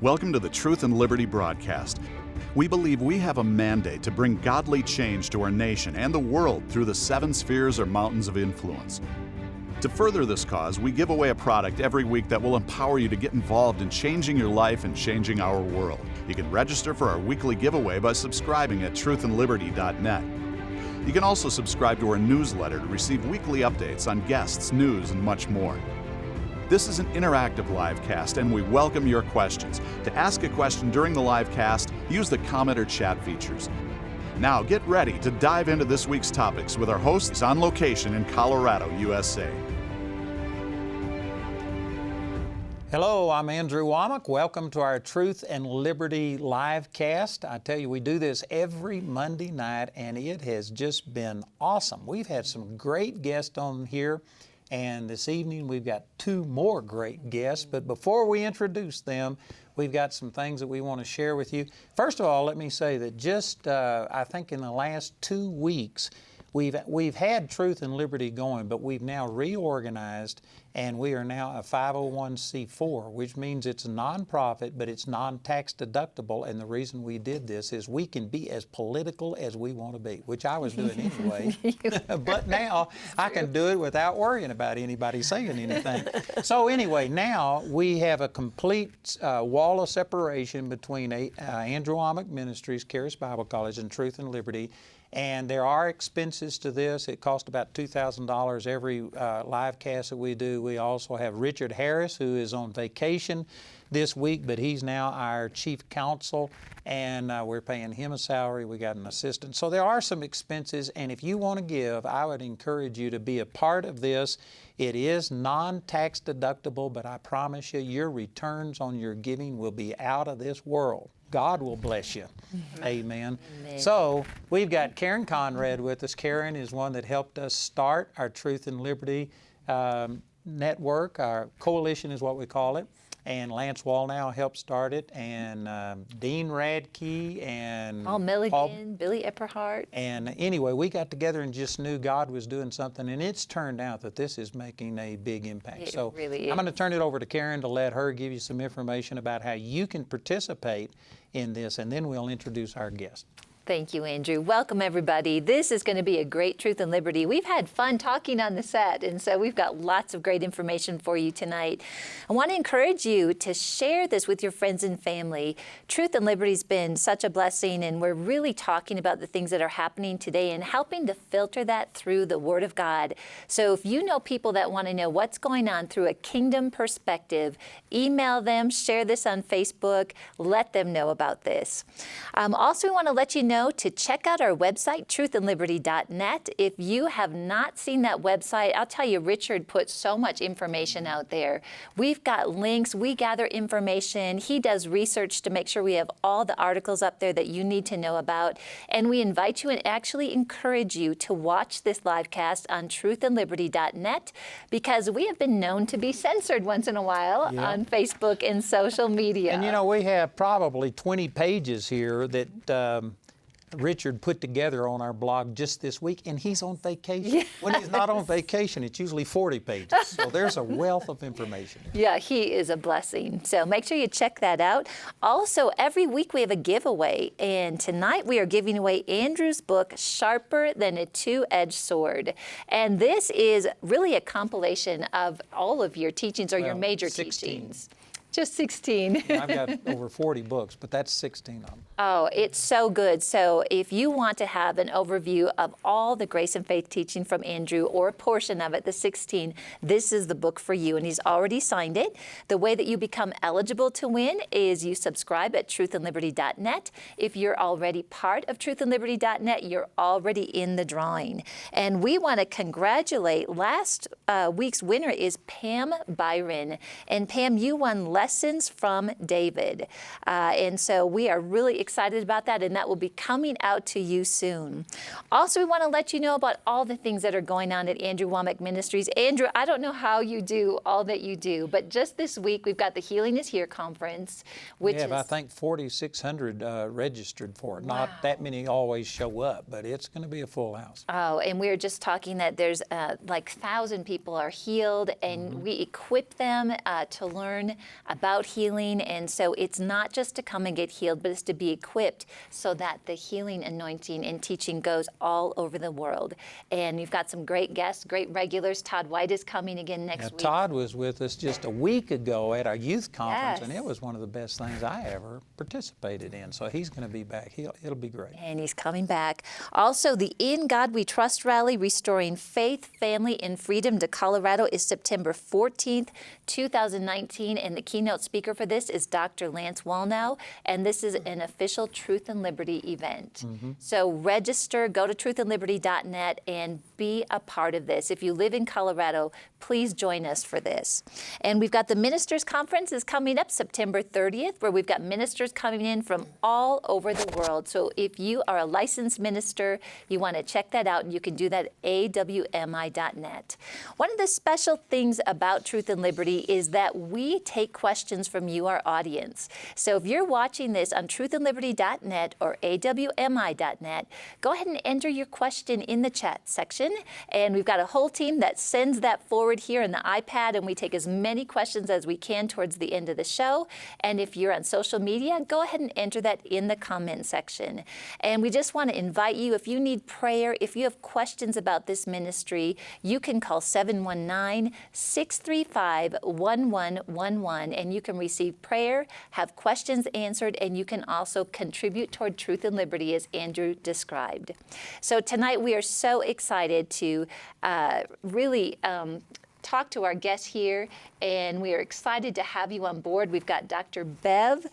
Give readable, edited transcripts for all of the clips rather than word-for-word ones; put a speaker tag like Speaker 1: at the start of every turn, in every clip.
Speaker 1: Welcome to the Truth and Liberty broadcast. We believe we have a mandate to bring godly change to our nation and the world through the 7 spheres or mountains of influence. To further this cause, we give away a product every week that will empower you to get involved in changing your life and changing our world. You can register for our weekly giveaway by subscribing at truthandliberty.net. You can also subscribe to our newsletter to receive weekly updates on guests, news, and much more. This is an interactive live cast, and we welcome your questions. To ask a question during the live cast, use the comment or chat features. Now get ready to dive into this week's topics with our hosts on location in Colorado, USA.
Speaker 2: Hello, I'm Andrew Wommack. Welcome to our Truth and Liberty live cast. I tell you, we do this every Monday night, and it has just been awesome. We've had some great guests on here. And this evening we've got 2 more great guests, but before we introduce them, we've got some things that we want to share with you. First of all, let me say that just, I think in the last 2 weeks, we've had Truth and Liberty going, but we've now reorganized, and we are now a 501c4, which means it's a nonprofit, but it's non-tax deductible. And the reason we did this is we can be as political as we want to be, which I was doing anyway. But now I can do it without worrying about anybody saying anything. So anyway, now we have a complete wall of separation between Andrew Wommack Ministries, Charis Bible College, and Truth and Liberty. And there are expenses to this. It costs about $2,000 every live cast that we do. We also have Richard Harris, who is on vacation this week, but he's now our chief counsel, and we're paying him a salary. We got an assistant. So there are some expenses, and if you want to give, I would encourage you to be a part of this. It is non-tax deductible, but I promise you, your returns on your giving will be out of this world. God will bless you. Amen. Amen. So we've got Karen Conrad with us. Karen is one that helped us start our Truth and Liberty network. Our coalition is what we call it. And Lance Wallnow helped start it, and Dean Radke, and
Speaker 3: Paul Milligan, Billy Epperhart.
Speaker 2: And anyway, we got together and just knew God was doing something, and it's turned out that this is making a big impact.
Speaker 3: It really is.
Speaker 2: I'm going to turn it over to Karen to let her give you some information about how you can participate in this, and then we'll introduce our guest.
Speaker 3: Thank you, Andrew. Welcome, everybody. This is going to be a great Truth and Liberty. We've had fun talking on the set, and so we've got lots of great information for you tonight. I want to encourage you to share this with your friends and family. Truth and Liberty's been such a blessing, and we're really talking about the things that are happening today and helping to filter that through the Word of God. So if you know people that want to know what's going on through a kingdom perspective, email them, share this on Facebook, let them know about this. Also, we want to let you know to check out our website, truthandliberty.net. If you have not seen that website, I'll tell you, Richard put so much information out there. We've got links, we gather information, he does research to make sure we have all the articles up there that you need to know about, and we invite you and actually encourage you to watch this live cast on truthandliberty.net, because we have been known to be censored once in a while on Facebook and social media.
Speaker 2: And you know, we have probably 20 pages here that Richard put together on our blog just this week, and he's on vacation. Yes. When he's not on vacation, it's usually 40 pages. So there's a wealth of information.
Speaker 3: Yeah, he is a blessing. So make sure you check that out. Also, every week we have a giveaway, and tonight we are giving away Andrew's book, Sharper Than a Two-Edged Sword. And this is really a compilation of all of your teachings, or your major
Speaker 2: 16.
Speaker 3: Teachings. Just 16.
Speaker 2: I've got over 40 books, but that's 16 of them.
Speaker 3: Oh, it's so good. So if you want to have an overview of all the grace and faith teaching from Andrew, or a portion of it, the 16, this is the book for you, and he's already signed it. The way that you become eligible to win is you subscribe at truthandliberty.net. If you're already part of truthandliberty.net, you're already in the drawing. And we want to congratulate, last week's winner is Pam Byron. And Pam, you won Lessons from David. And so we are really excited about that, and that will be coming out to you soon. Also, we want to let you know about all the things that are going on at Andrew Wommack Ministries. Andrew, I don't know how you do all that you do, but just this week we've got the Healing is Here conference, which is,
Speaker 2: I think 4,600 registered for it.
Speaker 3: Wow.
Speaker 2: Not that many always show up, but it's going to be a full house.
Speaker 3: Oh, and we were just talking that there's like 1,000 people are healed, and we equip them to learn about healing. And so it's not just to come and get healed, but it's to be equipped so that the healing anointing and teaching goes all over the world. And you've got some great guests, great regulars. Todd White is coming again next week.
Speaker 2: Todd was with us just a week ago at our youth conference,
Speaker 3: Yes.
Speaker 2: and it was one of the best things I ever participated in. So he's going to be back. It'll be great.
Speaker 3: And he's coming back. Also, the In God We Trust rally, Restoring Faith, Family, and Freedom to Colorado, is September 14th, 2019. And the keynote speaker for this is Dr. Lance Wallnow. And this is an official Truth and Liberty event. So register, go to truthandliberty.net and be a part of this. If you live in Colorado, please join us for this. And we've got the Ministers Conference is coming up September 30th, where we've got ministers coming in from all over the world. So if you are a licensed minister, you want to check that out, and you can do that at awmi.net. One of the special things about Truth and Liberty is that we take questions from you, our audience. So if you're watching this on truthandliberty.net or awmi.net, go ahead and enter your question in the chat section. And we've got a whole team that sends that forward here in the iPad, and we take as many questions as we can towards the end of the show. And if you're on social media, go ahead and enter that in the comment section. And we just want to invite you, if you need prayer, if you have questions about this ministry, you can call 719-635-1111, and you can receive prayer, have questions answered, and you can also contribute toward Truth and Liberty, as Andrew described. So tonight we are so excited to really talk to our guests here, and we are excited to have you on board. We've got Dr. Bev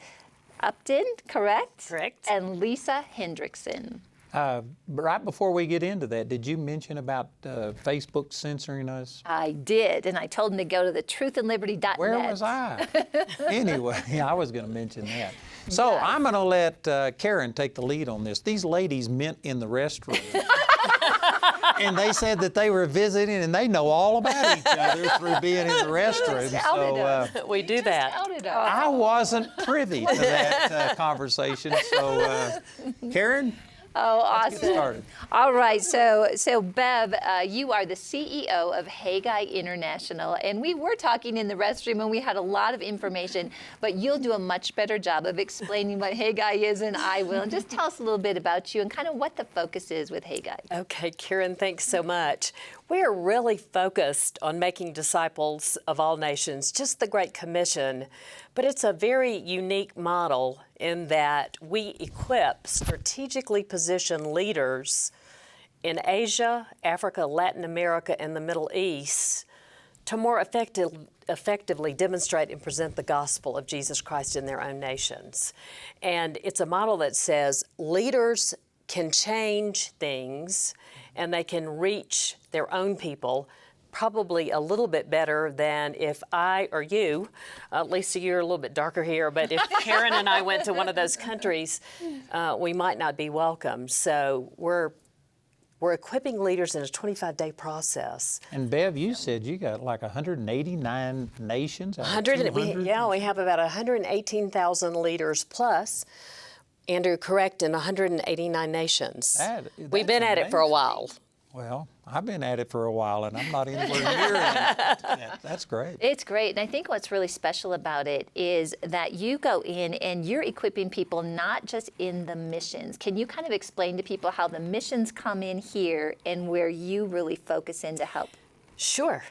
Speaker 3: Upton, correct?
Speaker 4: Correct.
Speaker 3: And Lisa Hendrickson.
Speaker 2: Right before we get into that, did you mention about Facebook censoring us?
Speaker 3: I did, and I told them to go to the truthandliberty.net.
Speaker 2: Where was I? Anyway, I was going to mention that. So I'm going to let Karen take the lead on this. These ladies met in the restroom. And they said that they were visiting, and they know all about each other through being in the restroom. So
Speaker 4: we do that.
Speaker 2: I wasn't privy to that conversation. So, Karen?
Speaker 3: Oh, awesome.
Speaker 2: Let's get started.
Speaker 3: All right, so Bev, you are the CEO of Haggai International, and we were talking in the restroom, and we had a lot of information, but you'll do a much better job of explaining what Haggai is than I will. And just tell us a little bit about you and kind of what the focus is with Haggai.
Speaker 4: Okay, Karen, thanks so much. We are really focused on making disciples of all nations, just the Great Commission, but it's a very unique model in that we equip strategically positioned leaders in Asia, Africa, Latin America, and the Middle East to more effectively demonstrate and present the gospel of Jesus Christ in their own nations. And it's a model that says leaders can change things and they can reach their own people probably a little bit better than if I or you, Lisa, you're a little bit darker here, but if Karen and I went to one of those countries, we might not be welcome. So we're equipping leaders in a 25-day process.
Speaker 2: And Bev, you said you got like 189 nations?
Speaker 4: We have about 118,000 leaders plus. Andrew, correct, in 189 nations. We've been at it for a while.
Speaker 2: Well, I've been at it for a while, and I'm not anywhere near it. That's great.
Speaker 3: It's great, and I think what's really special about it is that you go in and you're equipping people not just in the missions. Can you kind of explain to people how the missions come in here and where you really focus in to help?
Speaker 4: Sure.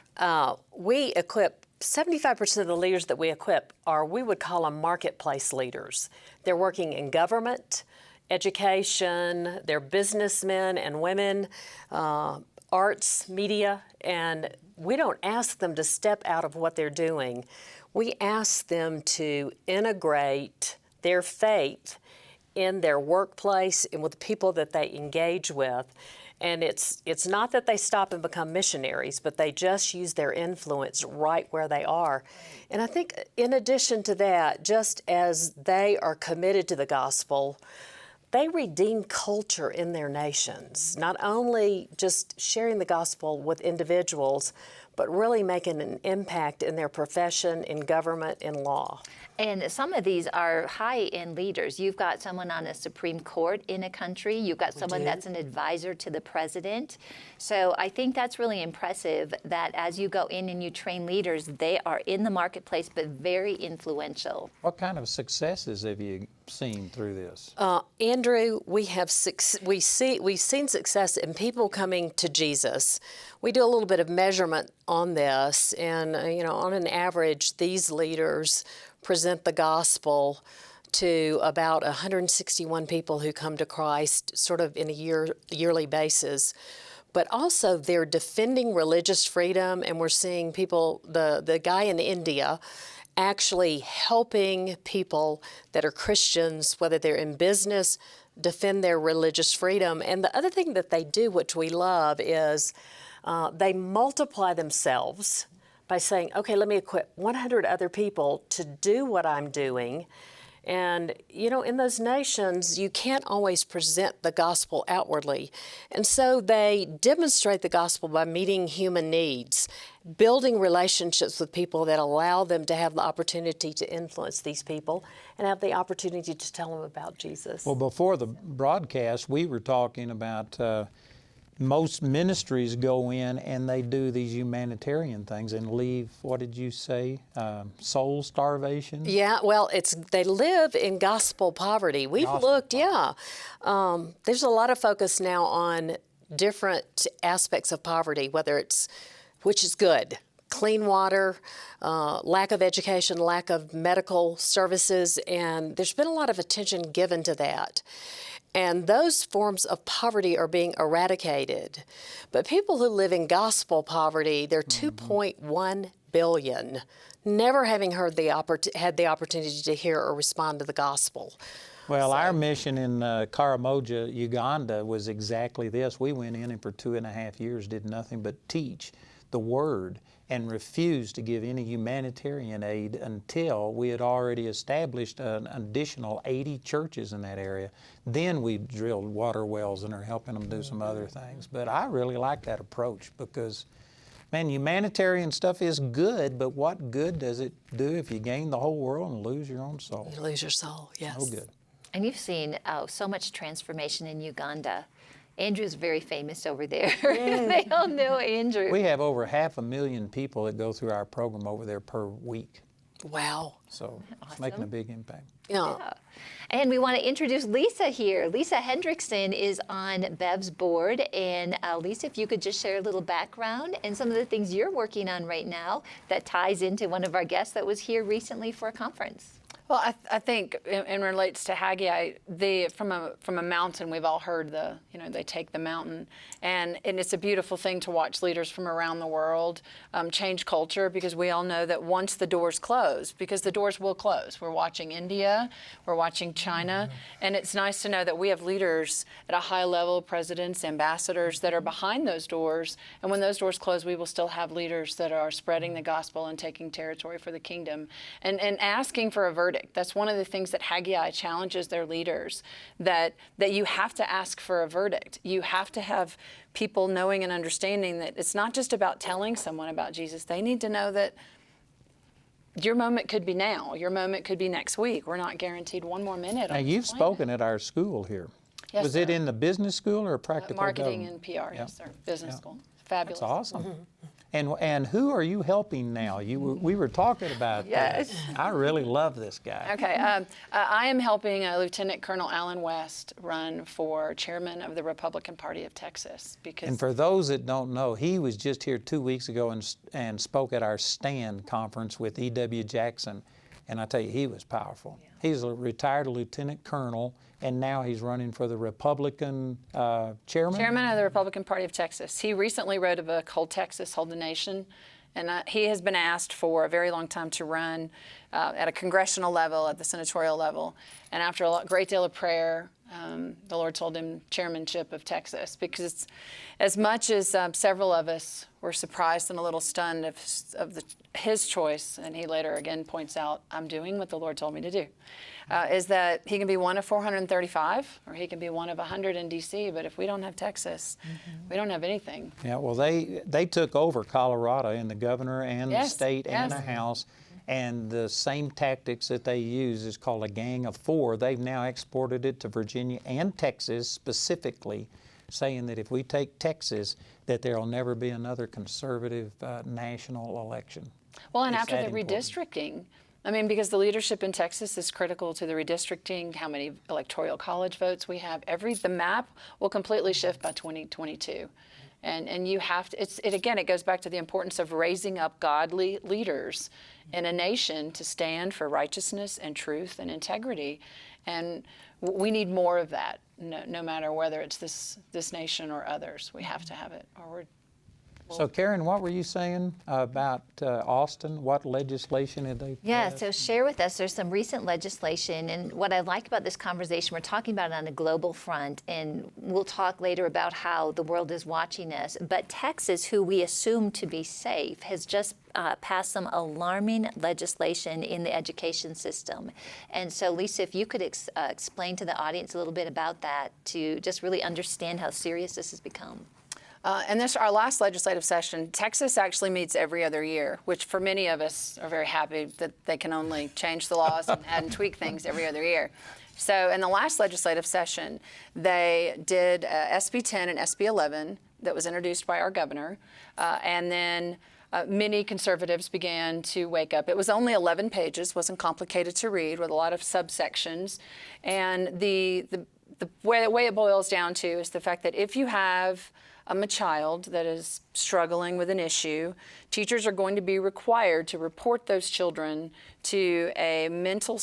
Speaker 4: We equip 75% of the leaders that we equip are, we would call them marketplace leaders. They're working in government, education, they're businessmen and women, arts, media, and we don't ask them to step out of what they're doing. We ask them to integrate their faith in their workplace and with the people that they engage with. And it's not that they stop and become missionaries, but they just use their influence right where they are. And I think in addition to that, just as they are committed to the gospel, they redeem culture in their nations, not only just sharing the gospel with individuals, but really making an impact in their profession, in government, in law.
Speaker 3: And some of these are high-end leaders. You've got someone on a Supreme Court in a country. You've got someone that's an advisor to the president. So I think that's really impressive that as you go in and you train leaders, they are in the marketplace but very influential.
Speaker 2: What kind of successes have you seen through this?
Speaker 4: Andrew, we've seen success in people coming to Jesus. We do a little bit of measurement on this, and on an average, these leaders present the gospel to about 161 people who come to Christ sort of in a yearly basis. But also they're defending religious freedom, and we're seeing people, the guy in India actually helping people that are Christians, whether they're in business, defend their religious freedom. And the other thing that they do, which we love, is they multiply themselves by saying, okay, let me equip 100 other people to do what I'm doing. And, in those nations, you can't always present the gospel outwardly. And so they demonstrate the gospel by meeting human needs, building relationships with people that allow them to have the opportunity to influence these people and have the opportunity to tell them about Jesus.
Speaker 2: Well, before the broadcast, we were talking about most ministries go in and they do these humanitarian things and leave, what did you say, soul starvation?
Speaker 4: Yeah, well, they live in gospel poverty. We've looked, there's a lot of focus now on different aspects of poverty, which is good. Clean water, lack of education, lack of medical services, and there's been a lot of attention given to that. And those forms of poverty are being eradicated. But people who live in gospel poverty, they're 2.1 billion, never having had the opportunity to hear or respond to the gospel.
Speaker 2: Well, our mission in Karamoja, Uganda, was exactly this. We went in and for 2.5 years did nothing but teach the Word and refused to give any humanitarian aid until we had already established an additional 80 churches in that area. Then we drilled water wells and are helping them do some other things. But I really like that approach because, man, humanitarian stuff is good, but what good does it do if you gain the whole world and lose your own soul?
Speaker 4: You lose your soul, yes.
Speaker 2: No good.
Speaker 3: And you've seen so much transformation in Uganda. Andrew's very famous over there. They all know Andrew.
Speaker 2: We have over 500,000 people that go through our program over there per week.
Speaker 4: Wow.
Speaker 2: So it's making a big impact.
Speaker 4: Yeah.
Speaker 3: And we want to introduce Lisa here. Lisa Hendrickson is on Bev's board. And Lisa, if you could just share a little background and some of the things you're working on right now that ties into one of our guests that was here recently for a conference.
Speaker 5: Well, I think in relates to Haggai, from a mountain, we've all heard they take the mountain, and it's a beautiful thing to watch leaders from around the world change culture, because we all know that once the doors close, because the doors will close. We're watching India, we're watching China, and it's nice to know that we have leaders at a high level, presidents, ambassadors, that are behind those doors, and when those doors close, we will still have leaders that are spreading the gospel and taking territory for the kingdom, and asking for a verdict. That's one of the things that Haggai challenges their leaders, that you have to ask for a verdict. You have to have people knowing and understanding that it's not just about telling someone about Jesus. They need to know that your moment could be now. Your moment could be next week. We're not guaranteed one more minute.
Speaker 2: Now, you've spoken at our school here.
Speaker 5: Yes,
Speaker 2: Was
Speaker 5: sir.
Speaker 2: it in the business school or practical
Speaker 5: Marketing
Speaker 2: government?
Speaker 5: and PR, yes, sir. Business school. Fabulous.
Speaker 2: That's awesome. And who are you helping now? We were talking about
Speaker 5: Yes.
Speaker 2: I really love this guy.
Speaker 5: Okay, I am helping Lieutenant Colonel Alan West run for chairman of the Republican Party of Texas. Because
Speaker 2: And for those that don't know, he was just here 2 weeks ago and spoke at our STAND conference with E.W. Jackson. And I tell you, he was powerful. Yeah. He's a retired lieutenant colonel, and now he's running for the Republican chairman?
Speaker 5: Chairman of the Republican Party of Texas. He recently wrote a book, Hold Texas, Hold the Nation. And he has been asked for a very long time to run at a congressional level, at the senatorial level. And after a great deal of prayer, the Lord told him chairmanship of Texas, because as much as several of us were surprised and a little stunned of his choice, and he later again points out, I'm doing what the Lord told me to do, is that he can be one of 435, or he can be one of 100 in D.C., but if we don't have Texas, we don't have anything.
Speaker 2: Yeah, well, they took over Colorado in the governor and the
Speaker 5: Yes,
Speaker 2: state and
Speaker 5: yes.
Speaker 2: the House. And the same tactics that they use is called a gang of four. They've now exported it to Virginia and Texas specifically, saying that if we take Texas, that there will never be another conservative national election.
Speaker 5: Well, and
Speaker 2: It's
Speaker 5: after
Speaker 2: that
Speaker 5: the
Speaker 2: important.
Speaker 5: redistricting, I mean, because the leadership in Texas is critical to the redistricting, how many electoral college votes we have. The map will completely shift by 2022. And you have to, it goes back to the importance of raising up godly leaders in a nation to stand for righteousness and truth and integrity. And we need more of that, no matter whether it's this nation or others. We have to have it, or we're.
Speaker 2: So Karen, what were you saying about Austin? What legislation had they
Speaker 3: Yeah,
Speaker 2: passed?
Speaker 3: so share with us, there's some recent legislation, and what I like about this conversation, we're talking about it on a global front, and we'll talk later about how the world is watching us, but Texas, who we assume to be safe, has just passed some alarming legislation in the education system. And so Lisa, if you could explain to the audience a little bit about that to just really understand how serious this has become.
Speaker 5: And our last legislative session, Texas actually meets every other year, which for many of us are very happy that they can only change the laws and add and tweak things every other year. So in the last legislative session, they did SP10 and SP11 that was introduced by our governor, and then many conservatives began to wake up. It was only 11 pages, wasn't complicated to read, with a lot of subsections, and the way it boils down to is the fact that if you have a child that is struggling with an issue, teachers are going to be required to report those children to a mental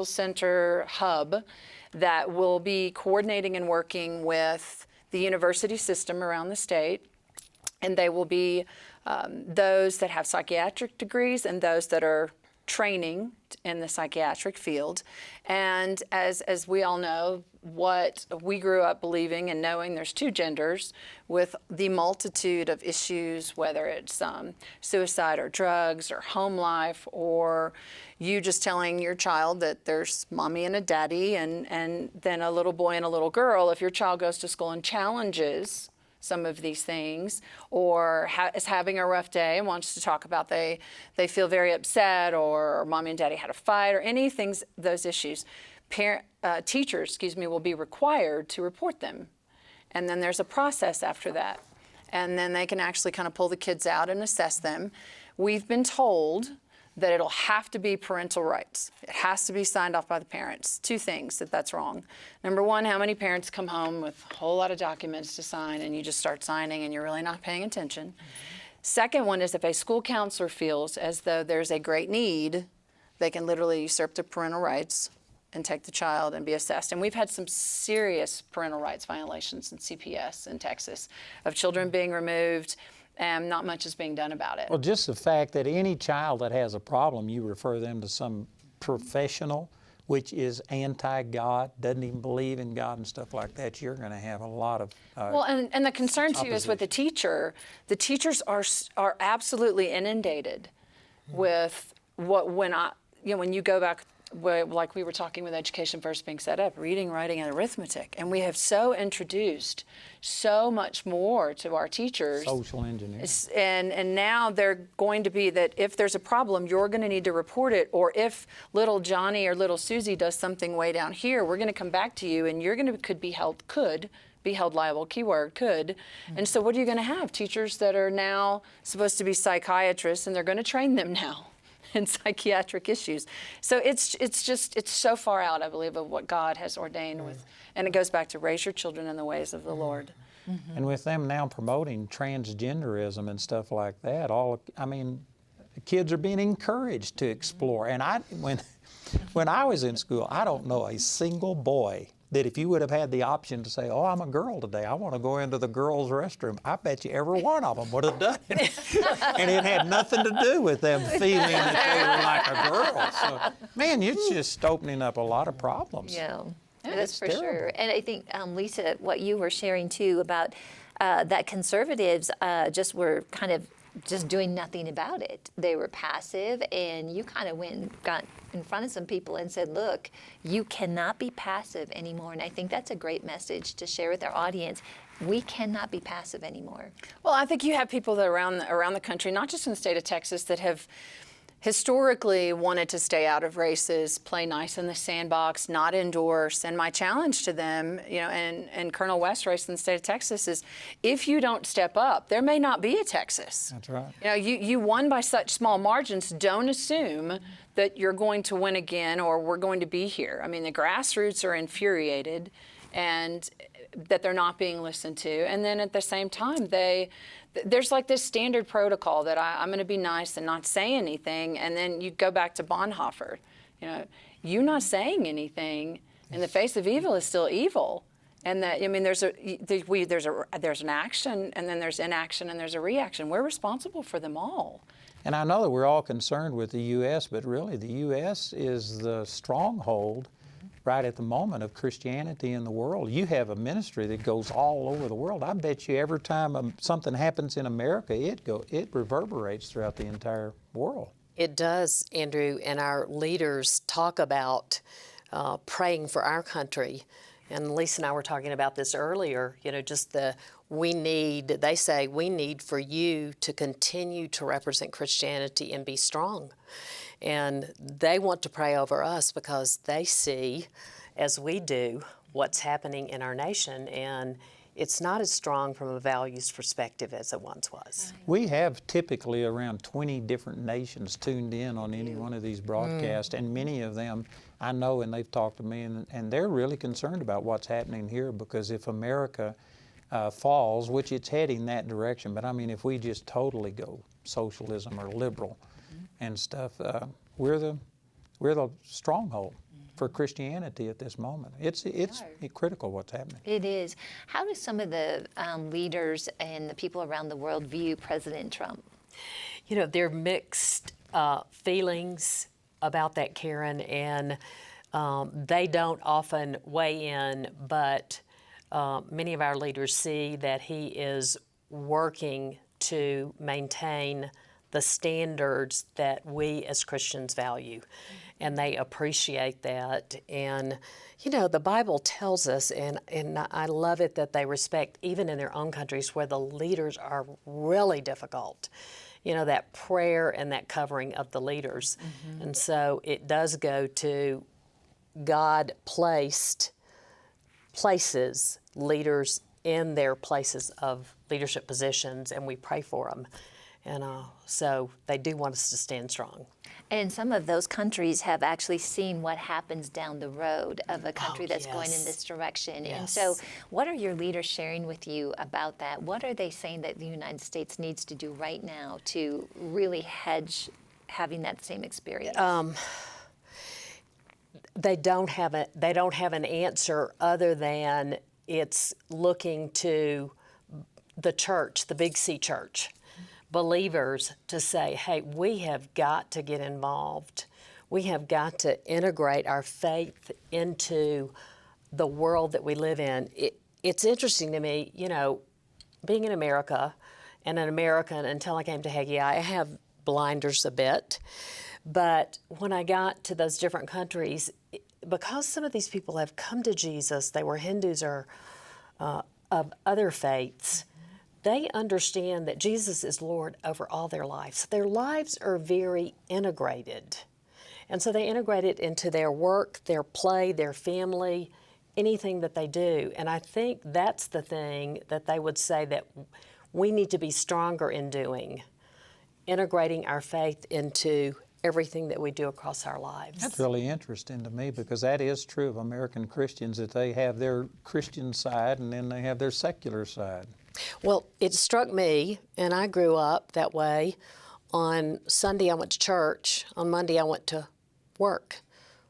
Speaker 5: center hub that will be coordinating and working with the university system around the state. And they will be those that have psychiatric degrees and those that are training in the psychiatric field. And as we all know, what we grew up believing and knowing, there's two genders with the multitude of issues, whether it's suicide or drugs or home life, or you just telling your child that there's mommy and a daddy and then a little boy and a little girl. If your child goes to school and challenges some of these things, or is having a rough day and wants to talk about they feel very upset, or mommy and daddy had a fight, or anything, those issues, teachers, will be required to report them. And then there's a process after that. And then they can actually kind of pull the kids out and assess them. We've been told that it'll have to be parental rights. It has to be signed off by the parents. Two things that's wrong. Number one, how many parents come home with a whole lot of documents to sign and you just start signing and you're really not paying attention? Second one is if a school counselor feels as though there's a great need, they can literally usurp the parental rights and take the child and be assessed. And we've had some serious parental rights violations in CPS in Texas of children being removed, and not much is being done about it.
Speaker 2: Well, just the fact that any child that has a problem, you refer them to some professional, which is anti-God, doesn't even believe in God and stuff like that, you're going to have a lot of
Speaker 5: well, and the concern too is with the teacher. The teachers are absolutely inundated with when you go back, like we were talking with Education First being set up, reading, writing, and arithmetic. And we have so introduced so much more to our teachers.
Speaker 2: social engineering.
Speaker 5: And now they're going to be that if there's a problem, you're going to need to report it. Or if little Johnny or little Susie does something way down here, we're going to come back to you and you're going to could be held liable, keyword could. Mm-hmm. And so what are you going to have? Teachers that are now supposed to be psychiatrists, and they're going to train them now in psychiatric issues. So it's so far out, I believe, of what God has ordained with, and it goes back to raise your children in the ways of the Lord.
Speaker 2: Mm-hmm. And with them now promoting transgenderism and stuff like that, kids are being encouraged to explore. And when I was in school, I don't know a single boy that if you would have had the option to say, oh, I'm a girl today, I want to go into the girls' restroom, I bet you every one of them would have done it. And it had nothing to do with them feeling that they were like a girl. So, man, it's just opening up a lot of problems.
Speaker 3: Yeah, that's for
Speaker 2: terrible.
Speaker 3: sure. And I think, Lisa, what you were sharing too about that conservatives just were kind of just doing nothing about it. They were passive, and you kind of went and got in front of some people and said, look, you cannot be passive anymore. And I think that's a great message to share with our audience. We cannot be passive anymore.
Speaker 5: Well, I think you have people that around the country, not just in the state of Texas, that have historically wanted to stay out of races, play nice in the sandbox, not endorse. And my challenge to them, and Colonel West's race in the state of Texas is, if you don't step up, there may not be a Texas.
Speaker 2: That's right.
Speaker 5: You won by such small margins. Don't assume that you're going to win again or we're going to be here. I mean, the grassroots are infuriated and that they're not being listened to. And then at the same time, there's like this standard protocol that I'm going to be nice and not say anything. And then you go back to Bonhoeffer. You not saying anything in the face of evil is still evil. And that, there's an action, and then there's inaction, and there's a reaction. We're responsible for them all.
Speaker 2: And I know that we're all concerned with the U.S., but really the U.S. is the stronghold right at the moment of Christianity in the world. You have a ministry that goes all over the world. I bet you every time something happens in America, it reverberates throughout the entire world.
Speaker 4: It does, Andrew, and our leaders talk about praying for our country. And Lisa and I were talking about this earlier, they say we need for you to continue to represent Christianity and be strong. And they want to pray over us because they see, as we do, what's happening in our nation, and it's not as strong from a values perspective as it once was.
Speaker 2: We have typically around 20 different nations tuned in on any one of these broadcasts, and many of them I know, and they've talked to me, and they're really concerned about what's happening here, because if America falls, which it's heading that direction, but if we just totally go socialism or liberal and stuff, we're the stronghold for Christianity at this moment. It's critical what's happening.
Speaker 3: It is. How do some of the leaders and the people around the world view President Trump?
Speaker 4: They're mixed feelings about that, Karen, and they don't often weigh in, but many of our leaders see that he is working to maintain the standards that we as Christians value, and they appreciate that. And the Bible tells us, and I love it that they respect, even in their own countries where the leaders are really difficult, that prayer and that covering of the leaders. And so it does go to God places leaders in their places of leadership positions, and we pray for them. And so they do want us to stand strong.
Speaker 3: And some of those countries have actually seen what happens down the road of a country that's going in this direction.
Speaker 4: Yes.
Speaker 3: And so what are your leaders sharing with you about that? What are they saying that the United States needs to do right now to really hedge having that same experience?
Speaker 4: They don't have an answer other than it's looking to the church, the Big C church, believers, to say, hey, we have got to get involved. We have got to integrate our faith into the world that we live in. It's interesting to me, being in America and an American until I came to Haggai, I have blinders a bit. But when I got to those different countries, because some of these people have come to Jesus, they were Hindus or of other faiths, they understand that Jesus is Lord over all their lives. Their lives are very integrated. And so they integrate it into their work, their play, their family, anything that they do. And I think that's the thing that they would say that we need to be stronger in doing, integrating our faith into everything that we do across our lives.
Speaker 2: That's really interesting to me, because that is true of American Christians, that they have their Christian side and then they have their secular side.
Speaker 4: Well, it struck me, and I grew up that way. On Sunday, I went to church. On Monday, I went to work.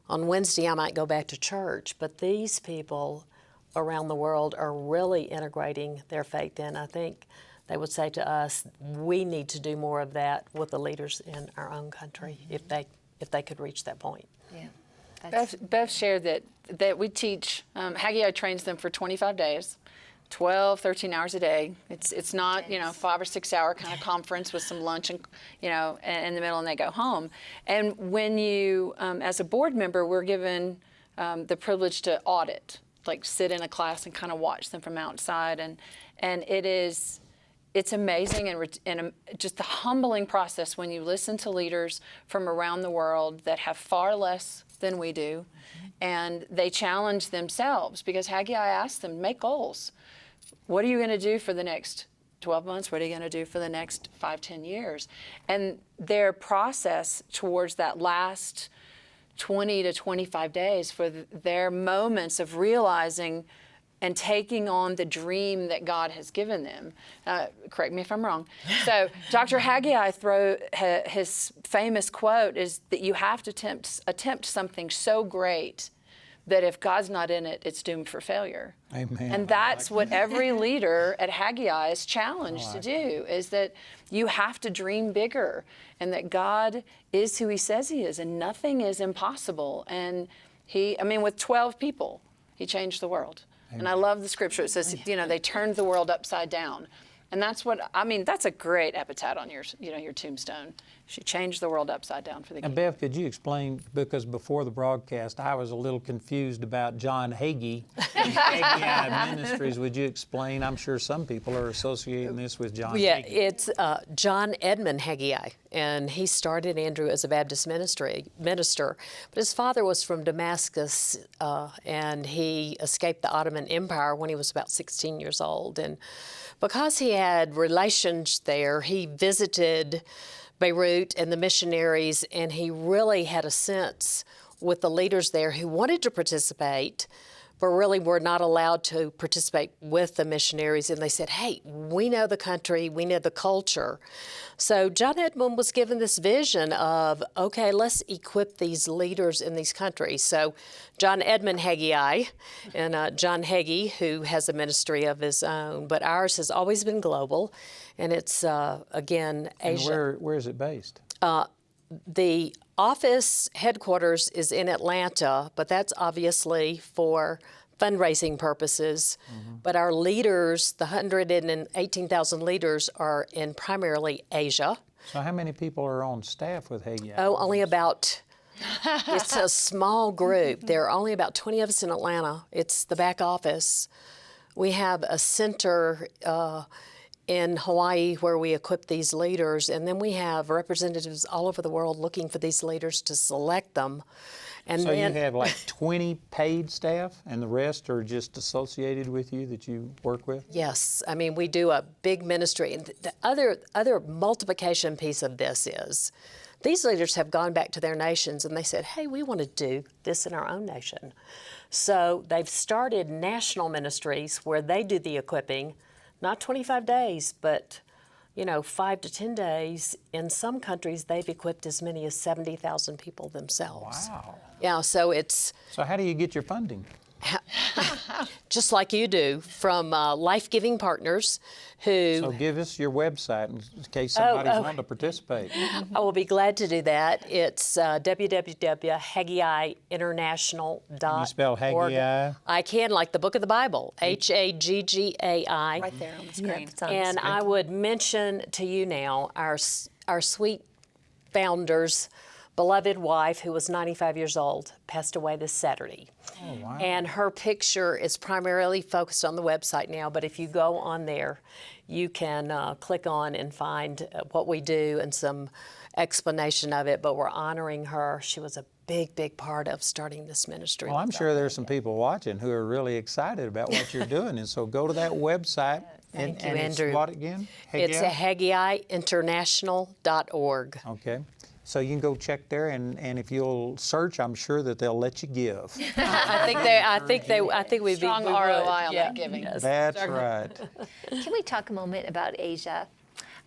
Speaker 4: On Wednesday, I might go back to church. But these people around the world are really integrating their faith in. I think they would say to us, we need to do more of that with the leaders in our own country, if they could reach that point.
Speaker 3: Yeah.
Speaker 5: Bev shared that we teach, Haggai trains them for 25 days. 12, 13 hours a day. It's not, 5 or 6 hour kind of conference with some lunch and, in the middle, and they go home. And when you, as a board member, we're given the privilege to audit, like sit in a class and kind of watch them from outside. And it's it's amazing and just the humbling process when you listen to leaders from around the world that have far less than we do, and they challenge themselves, because Haggai asked them, make goals. What are you going to do for the next 12 months? What are you going to do for the next 5-10 years? And their process towards that last 20 to 25 days for their moments of realizing and taking on the dream that God has given them. Correct me if I'm wrong. So Dr. Haggai, his famous quote is that you have to attempt something so great that if God's not in it, it's doomed for failure.
Speaker 2: Amen.
Speaker 5: And that's what every leader at Haggai is challenged to do, is that you have to dream bigger, and that God is who he says he is, and nothing is impossible. And with 12 people, he changed the world. Amen. And I love the scripture. It says, they turned the world upside down. And that's that's a great epitaph on your tombstone. She changed the world upside down for the kingdom.
Speaker 2: And Bev, could you explain, because before the broadcast, I was a little confused about John Hagee, Haggai Ministries. Would you explain? I'm sure some people are associating this with John Hagee.
Speaker 4: Yeah, it's John Edmond Haggai, and he started, Andrew, as a Baptist minister, but his father was from Damascus, and he escaped the Ottoman Empire when he was about 16 years old. And because he had relations there, he visited Beirut and the missionaries, and he really had a sense with the leaders there who wanted to participate, but really were not allowed to participate with the missionaries. And they said, hey, we know the country, we know the culture. So John Edmond was given this vision of, okay, let's equip these leaders in these countries. So John Edmond Haggai and John Hagee, who has a ministry of his own, but ours has always been global, and it's, again, Asia.
Speaker 2: And where is it based?
Speaker 4: The office headquarters is in Atlanta, but that's obviously for fundraising purposes. Mm-hmm. But our leaders, the 118,000 leaders, are in primarily Asia.
Speaker 2: So how many people are on staff with Haggai?
Speaker 4: Oh, only about, it's a small group. There are only about 20 of us in Atlanta. It's the back office. We have a center in Hawaii where we equip these leaders, and then we have representatives all over the world looking for these leaders to select them. And
Speaker 2: so
Speaker 4: then,
Speaker 2: you have like 20 paid staff, and the rest are just associated with you that you work with?
Speaker 4: Yes. I mean, we do a big ministry. And the other multiplication piece of this is these leaders have gone back to their nations and they said, hey, we want to do this in our own nation. So they've started national ministries where they do the equipping, not 25 days, but 5 to 10 days. In some countries, they've equipped as many as 70,000 people themselves.
Speaker 2: Wow.
Speaker 4: Yeah, so it's...
Speaker 2: So how do you get your funding?
Speaker 4: Just like you do, from life-giving partners who...
Speaker 2: So give us your website in case somebody's wanting to participate.
Speaker 4: I will be glad to do that. It's www.HaggaiInternational.org.
Speaker 2: Can you spell Haggai?
Speaker 4: I can, like the book of the Bible, Haggai.
Speaker 5: Right there on the screen.
Speaker 4: And I would mention to you now our sweet founder's beloved wife, who was 95 years old, passed away this Saturday.
Speaker 2: Oh, wow.
Speaker 4: And her picture is primarily focused on the website now, but if you go on there, you can click on and find what we do and some explanation of it, but we're honoring her. She was a big, big part of starting this ministry.
Speaker 2: Well, I'm sure there's some people watching who are really excited about what you're doing, and so go to that website.
Speaker 4: Thank you,
Speaker 2: and
Speaker 4: Andrew.
Speaker 2: It's what again?
Speaker 4: It's HaggaiInternational.org.
Speaker 2: Okay. So you can go check there, and if you'll search, I'm sure that they'll let you give.
Speaker 4: I think we'd
Speaker 5: Strong
Speaker 4: be
Speaker 5: ROI
Speaker 4: would.
Speaker 5: on
Speaker 4: Yeah.
Speaker 5: that giving.
Speaker 4: Yes.
Speaker 2: That's right.
Speaker 3: Can we talk a moment about Asia?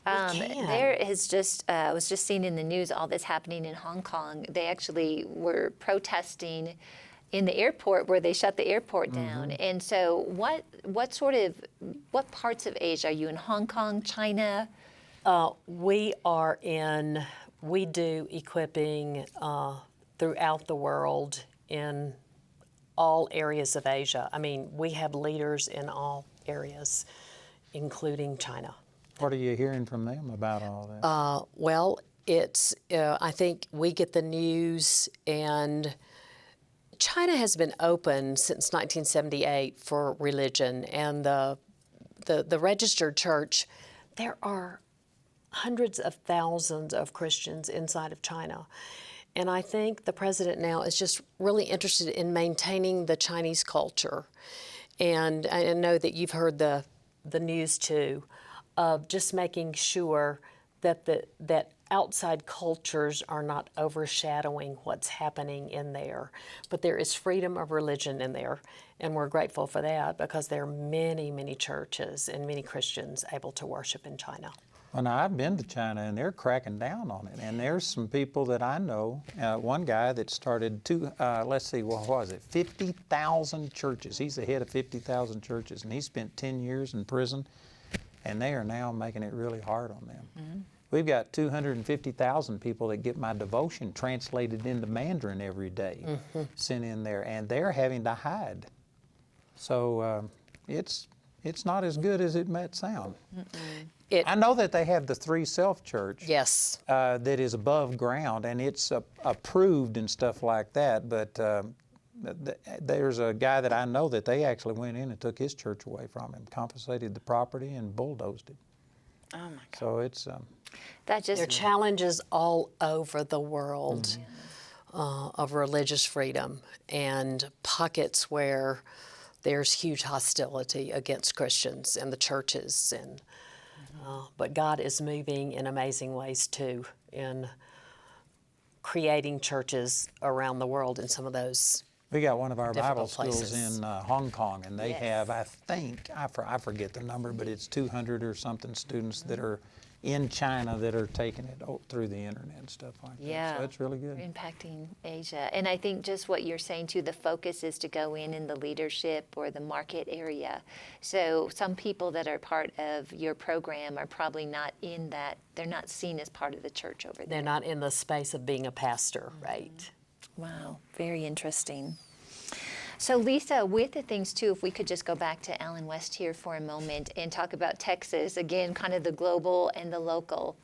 Speaker 4: can.
Speaker 3: There is just, I was just seeing in the news all this happening in Hong Kong. They actually were protesting in the airport where they shut the airport down. And so what parts of Asia? Are you in Hong Kong, China?
Speaker 4: We do equipping throughout the world in all areas of Asia. I mean, we have leaders in all areas, including China.
Speaker 2: What are you hearing from them about all that?
Speaker 4: Well, it's, I think we get the news, and China has been open since 1978 for religion, and the registered church there are hundreds of thousands of Christians inside of China. And I think the president now is just really interested in maintaining the Chinese culture. And I know that you've heard the news too, of just making sure that that outside cultures are not overshadowing what's happening in there. But there is freedom of religion in there, and we're grateful for that because there are many, many churches and many Christians able to worship in China.
Speaker 2: Well, now, I've been to China, and they're cracking down on it. And there's some people that I know. One guy that started 50,000 churches. He's the head of 50,000 churches, and he spent 10 years in prison, and they are now making it really hard on them. Mm-hmm. We've got 250,000 people that get my devotion translated into Mandarin every day, sent in there, and they're having to hide. So it's not as good as it might sound. I know that they have the 3 Self Church.
Speaker 4: Yes.
Speaker 2: That is above ground, and it's approved and stuff like that. But there's a guy that I know that they actually went in and took his church away from him, confiscated the property, and bulldozed it.
Speaker 5: Oh my God.
Speaker 2: So it's
Speaker 3: That just
Speaker 4: There are challenges all over the world of religious freedom, and pockets where there's huge hostility against Christians and the churches. And but God is moving in amazing ways too in creating churches around the world in some of those.
Speaker 2: we got one of our Bible
Speaker 4: difficult
Speaker 2: schools
Speaker 4: places.
Speaker 2: in Hong Kong, and they
Speaker 3: Yes.
Speaker 2: have, I think, I forget the number, but it's 200 or something students that are in China that are taking it through the internet and stuff like that. So it's really good.
Speaker 3: Impacting Asia. And I think just what you're saying too, the focus is to go in the leadership or the market area. So some people that are part of your program are probably not in that, they're not seen as part of the church over there.
Speaker 4: They're not in the space of being a pastor, right?
Speaker 3: Wow, very interesting. So Lisa, with the things too, if we could just go back to Alan West here for a moment and talk about Texas, again, kind of the global and the local.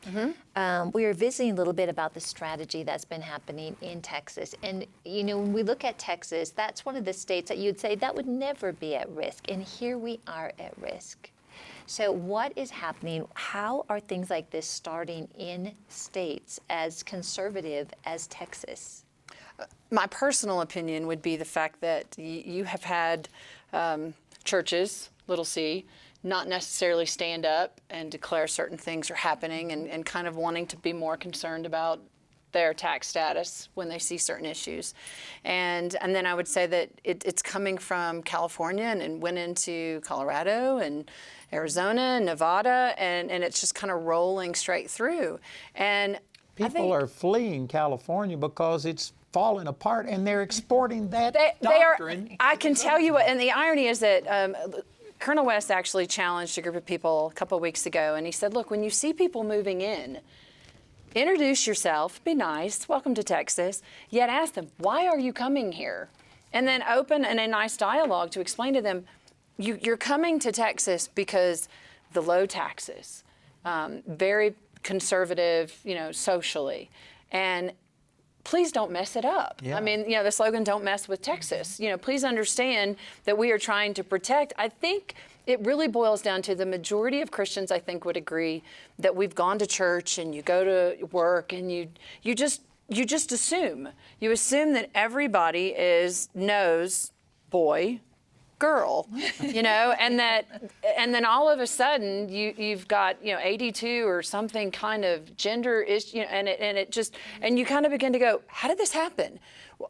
Speaker 3: We were visiting a little bit about the strategy that's been happening in Texas. And, you know, when we look at Texas, that's one of the states that you'd say that would never be at risk. And here we are at risk. So what is happening? How are things like this starting in states as conservative as Texas?
Speaker 5: My personal opinion would be the fact that you have had churches, little c, not necessarily stand up and declare certain things are happening and kind of wanting to be more concerned about their tax status when they see certain issues. And then I would say that it's coming from California and went into Colorado and Arizona and Nevada, and it's just kind of rolling straight through. And
Speaker 2: People are fleeing California because it's falling apart, and they're exporting that
Speaker 5: they are.
Speaker 2: doctrine.
Speaker 5: I can tell you what, and the irony is that Colonel West actually challenged a group of people a couple of weeks ago, and he said, look, when you see people moving in, introduce yourself, be nice, welcome to Texas, yet ask them, why are you coming here? And then open in a nice dialogue to explain to them, you're coming to Texas because the low taxes, very conservative, socially, and please don't mess it up.
Speaker 2: Yeah.
Speaker 5: I mean, the slogan, don't mess with Texas. Please understand that we are trying to protect. I think it really boils down to the majority of Christians, I think, would agree that we've gone to church and you go to work and you just assume. You assume that everybody knows boy, girl, and then all of a sudden you've got 82 or something kind of gender issue, and you kind of begin to go, how did this happen?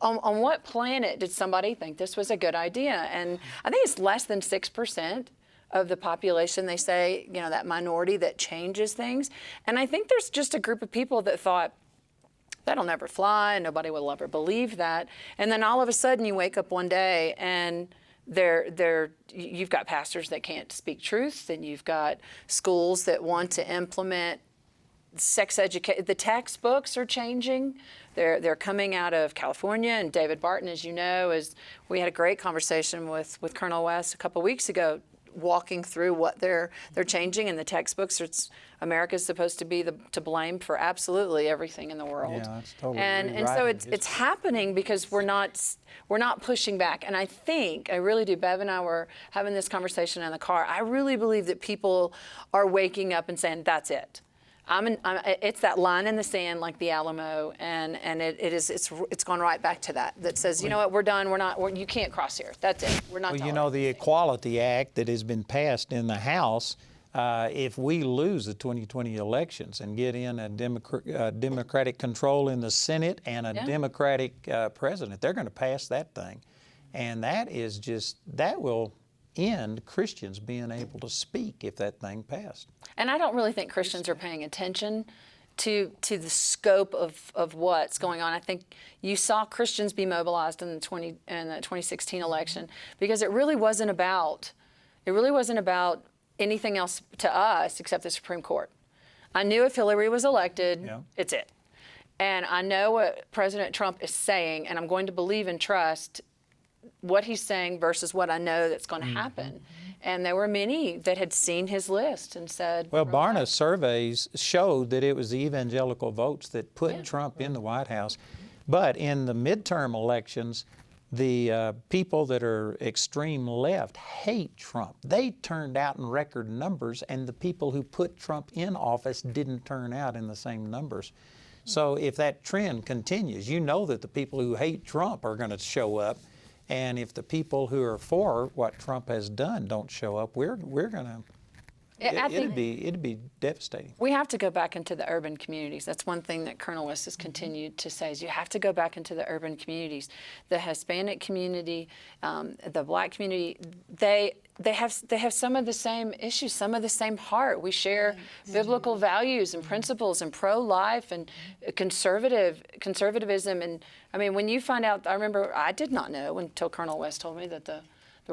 Speaker 5: On what planet did somebody think this was a good idea? And I think it's less than 6% of the population, they say, that minority that changes things. And I think there's just a group of people that thought, that'll never fly, and nobody will ever believe that. And then all of a sudden you wake up one day and you've got pastors that can't speak truth, and you've got schools that want to implement sex education. The textbooks are changing. They're coming out of California, and David Barton, as you know, we had a great conversation with Colonel West a couple weeks ago. walking through what they're changing in the textbooks. America's supposed to be to blame for absolutely everything in the world.
Speaker 2: Yeah, that's totally
Speaker 5: and so it's happening because we're not pushing back. And I really do. Bev and I were having this conversation in the car. I really believe that people are waking up and saying, that's it. It's that line in the sand like the Alamo, and it's gone right back to that says, you know what, we're done. You can't cross here. That's it. We're not.
Speaker 2: Well, you know, the Equality Act that has been passed in the House, if we lose the 2020 elections and get in a Democratic control in the Senate and a Democratic president, they're going to pass that thing, and that will end Christians being able to speak if that thing passed.
Speaker 5: And I don't really think Christians are paying attention to the scope of what's going on. I think you saw Christians be mobilized in the 2016 election because it really wasn't about anything else to us except the Supreme Court. I knew if Hillary was elected, it's it. And I know what President Trump is saying, and I'm going to believe and trust what he's saying versus what I know that's going to happen. And there were many that had seen his list and said...
Speaker 2: Well, Barna's surveys showed that it was the evangelical votes that put Trump in the White House. But in the midterm elections, the people that are extreme left hate Trump. They turned out in record numbers, and the people who put Trump in office didn't turn out in the same numbers. So if that trend continues, you know that the people who hate Trump are going to show up. And if the people who are for what Trump has done don't show up, we're going to... It'd be devastating.
Speaker 5: We have to go back into the urban communities. That's one thing that Colonel West has continued to say is you have to go back into the urban communities. The Hispanic community, the Black community, they have some of the same issues, some of the same heart. We share biblical values and principles and pro-life and conservatism. And I mean, when you find out, I remember I did not know until Colonel West told me that the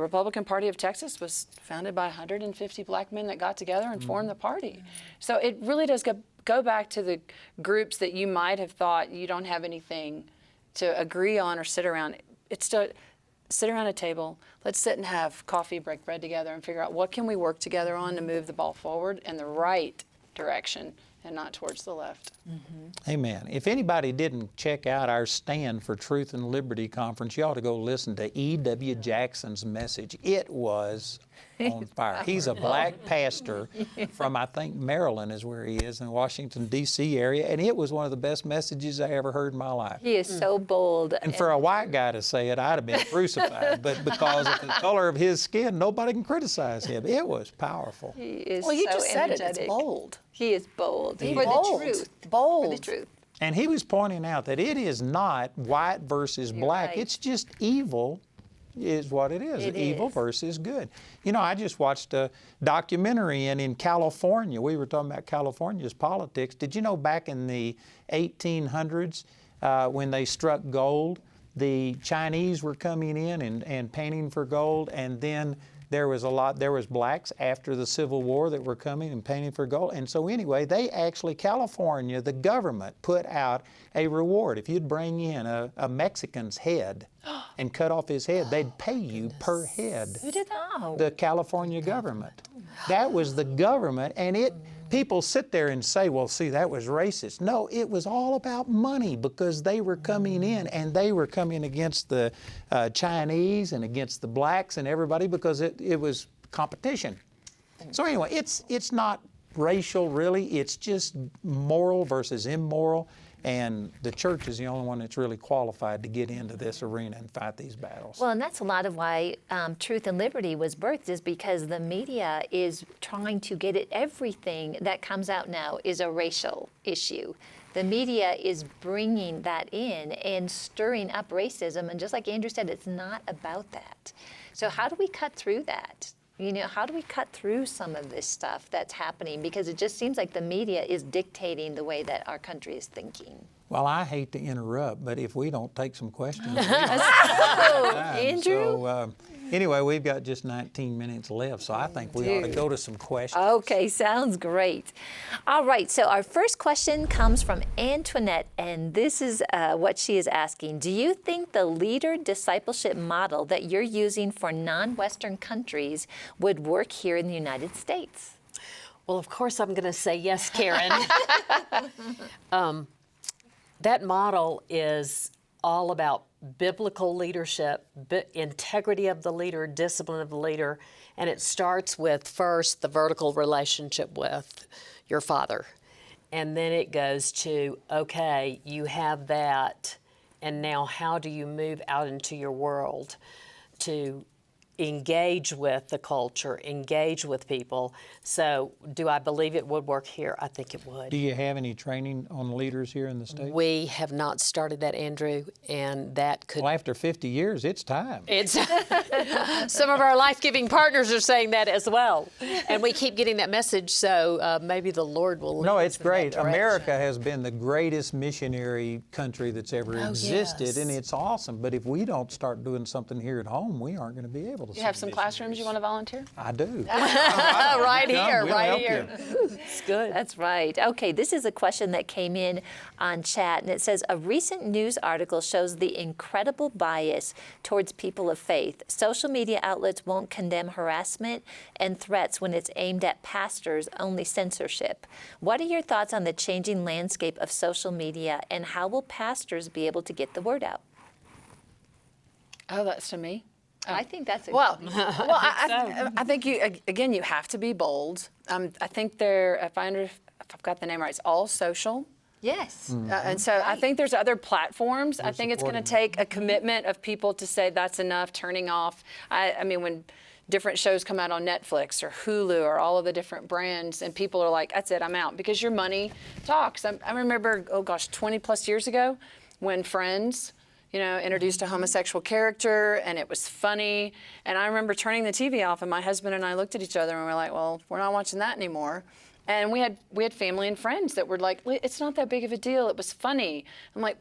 Speaker 5: Republican Party of Texas was founded by 150 black men that got together and formed the party. So it really does go back to the groups that you might have thought you don't have anything to agree on or sit around. It's to sit around a table. Let's sit and have coffee, break bread together, and figure out what can we work together on to move the ball forward in the right direction and not towards the left.
Speaker 2: Amen. If anybody didn't check out our Stand for Truth and Liberty conference, you ought to go listen to E.W. Jackson's message. It was on fire. He's a black pastor from, I think, Maryland is where he is, in the Washington, D.C. area, and it was one of the best messages I ever heard in my life.
Speaker 3: He is so bold.
Speaker 2: And for a white guy to say it, I'd have been crucified. But because of the color of his skin, nobody can criticize him. It was powerful.
Speaker 3: He is
Speaker 5: Well, you
Speaker 3: so
Speaker 5: just said
Speaker 3: energetic.
Speaker 5: it's bold.
Speaker 3: He is bold.
Speaker 5: He's
Speaker 3: For
Speaker 5: bold.
Speaker 3: the truth.
Speaker 5: Bold.
Speaker 3: For the truth.
Speaker 2: And he was pointing out that it is not white versus black.
Speaker 3: right.
Speaker 2: It's just evil is what it is.
Speaker 3: It
Speaker 2: Evil
Speaker 3: is.
Speaker 2: versus good. You know, I just watched a documentary, and in California, we were talking about California's politics. Did you know back in the 1800s, when they struck gold, the Chinese were coming in and painting for gold, and then there was blacks after the Civil War that were coming and painting for gold. And so anyway, California, the government put out a reward. If you'd bring in a Mexican's head and cut off his head, they'd pay you per head.
Speaker 3: Who did that?
Speaker 2: The California government. That was the government, and people sit there and say, well, see, that was racist. No, it was all about money because they were coming in and they were coming against the Chinese and against the blacks and everybody because it was competition. So anyway, it's not racial really, it's just moral versus immoral. And the church is the only one that's really qualified to get into this arena and fight these battles.
Speaker 3: Well, and that's a lot of why Truth and Liberty was birthed, is because the media is trying to get it. Everything that comes out now is a racial issue. The media is bringing that in and stirring up racism. And just like Andrew said, it's not about that. So how do we cut through that? You know, how do we cut through some of this stuff that's happening? Because it just seems like the media is dictating the way that our country is thinking.
Speaker 2: Well, I hate to interrupt, but if we don't take some questions,
Speaker 3: Andrew?
Speaker 2: So, Anyway, we've got just 19 minutes left, so I think we ought to go to some questions.
Speaker 3: Okay, sounds great. All right, so our first question comes from Antoinette, and this is what she is asking. Do you think the leader discipleship model that you're using for non-Western countries would work here in the United States?
Speaker 4: Well, of course, I'm going to say yes, Karen. That model is all about biblical leadership, integrity of the leader, discipline of the leader, and it starts with first the vertical relationship with your father. And then it goes to, okay, you have that, and now how do you move out into your world to engage with the culture, engage with people? So do I believe it would work here? I think it would.
Speaker 2: Do you have any training on leaders here in the States?
Speaker 4: We have not started that, Andrew, and that could...
Speaker 2: Well, after 50 years, it's time.
Speaker 4: It's some of our life-giving partners are saying that as well, and we keep getting that message. So maybe the Lord will lead
Speaker 2: No,
Speaker 4: us
Speaker 2: it's
Speaker 4: in
Speaker 2: great.
Speaker 4: that direction.
Speaker 2: America has been the greatest missionary country that's ever existed,
Speaker 4: yes.
Speaker 2: and it's awesome. But if we don't start doing something here at home, we aren't going to be able to.
Speaker 5: You have some classrooms you want to volunteer?
Speaker 2: I do.
Speaker 4: Right here,
Speaker 2: we'll
Speaker 4: right
Speaker 2: help
Speaker 4: here.
Speaker 2: you.
Speaker 4: It's good.
Speaker 3: That's right. Okay, this is a question that came in on chat, and it says, a recent news article shows the incredible bias towards people of faith. Social media outlets won't condemn harassment and threats when it's aimed at pastors, only censorship. What are your thoughts on the changing landscape of social media, and how will pastors be able to get the word out?
Speaker 5: Oh, that's to me.
Speaker 3: I think that's a
Speaker 5: Well, I think you again. You have to be bold. I think if I've got the name right, it's All Social.
Speaker 3: yes.
Speaker 5: And so I think there's other platforms. I think it's going to take a commitment of people to say that's enough, turning off. I mean, when different shows come out on Netflix or Hulu or all of the different brands, and people are like, that's it, I'm out, because your money talks. I remember, 20 plus years ago when Friends, introduced a homosexual character, and it was funny. And I remember turning the TV off, and my husband and I looked at each other, and we're like, well, we're not watching that anymore. And we had family and friends that were like, it's not that big of a deal. It was funny. I'm like,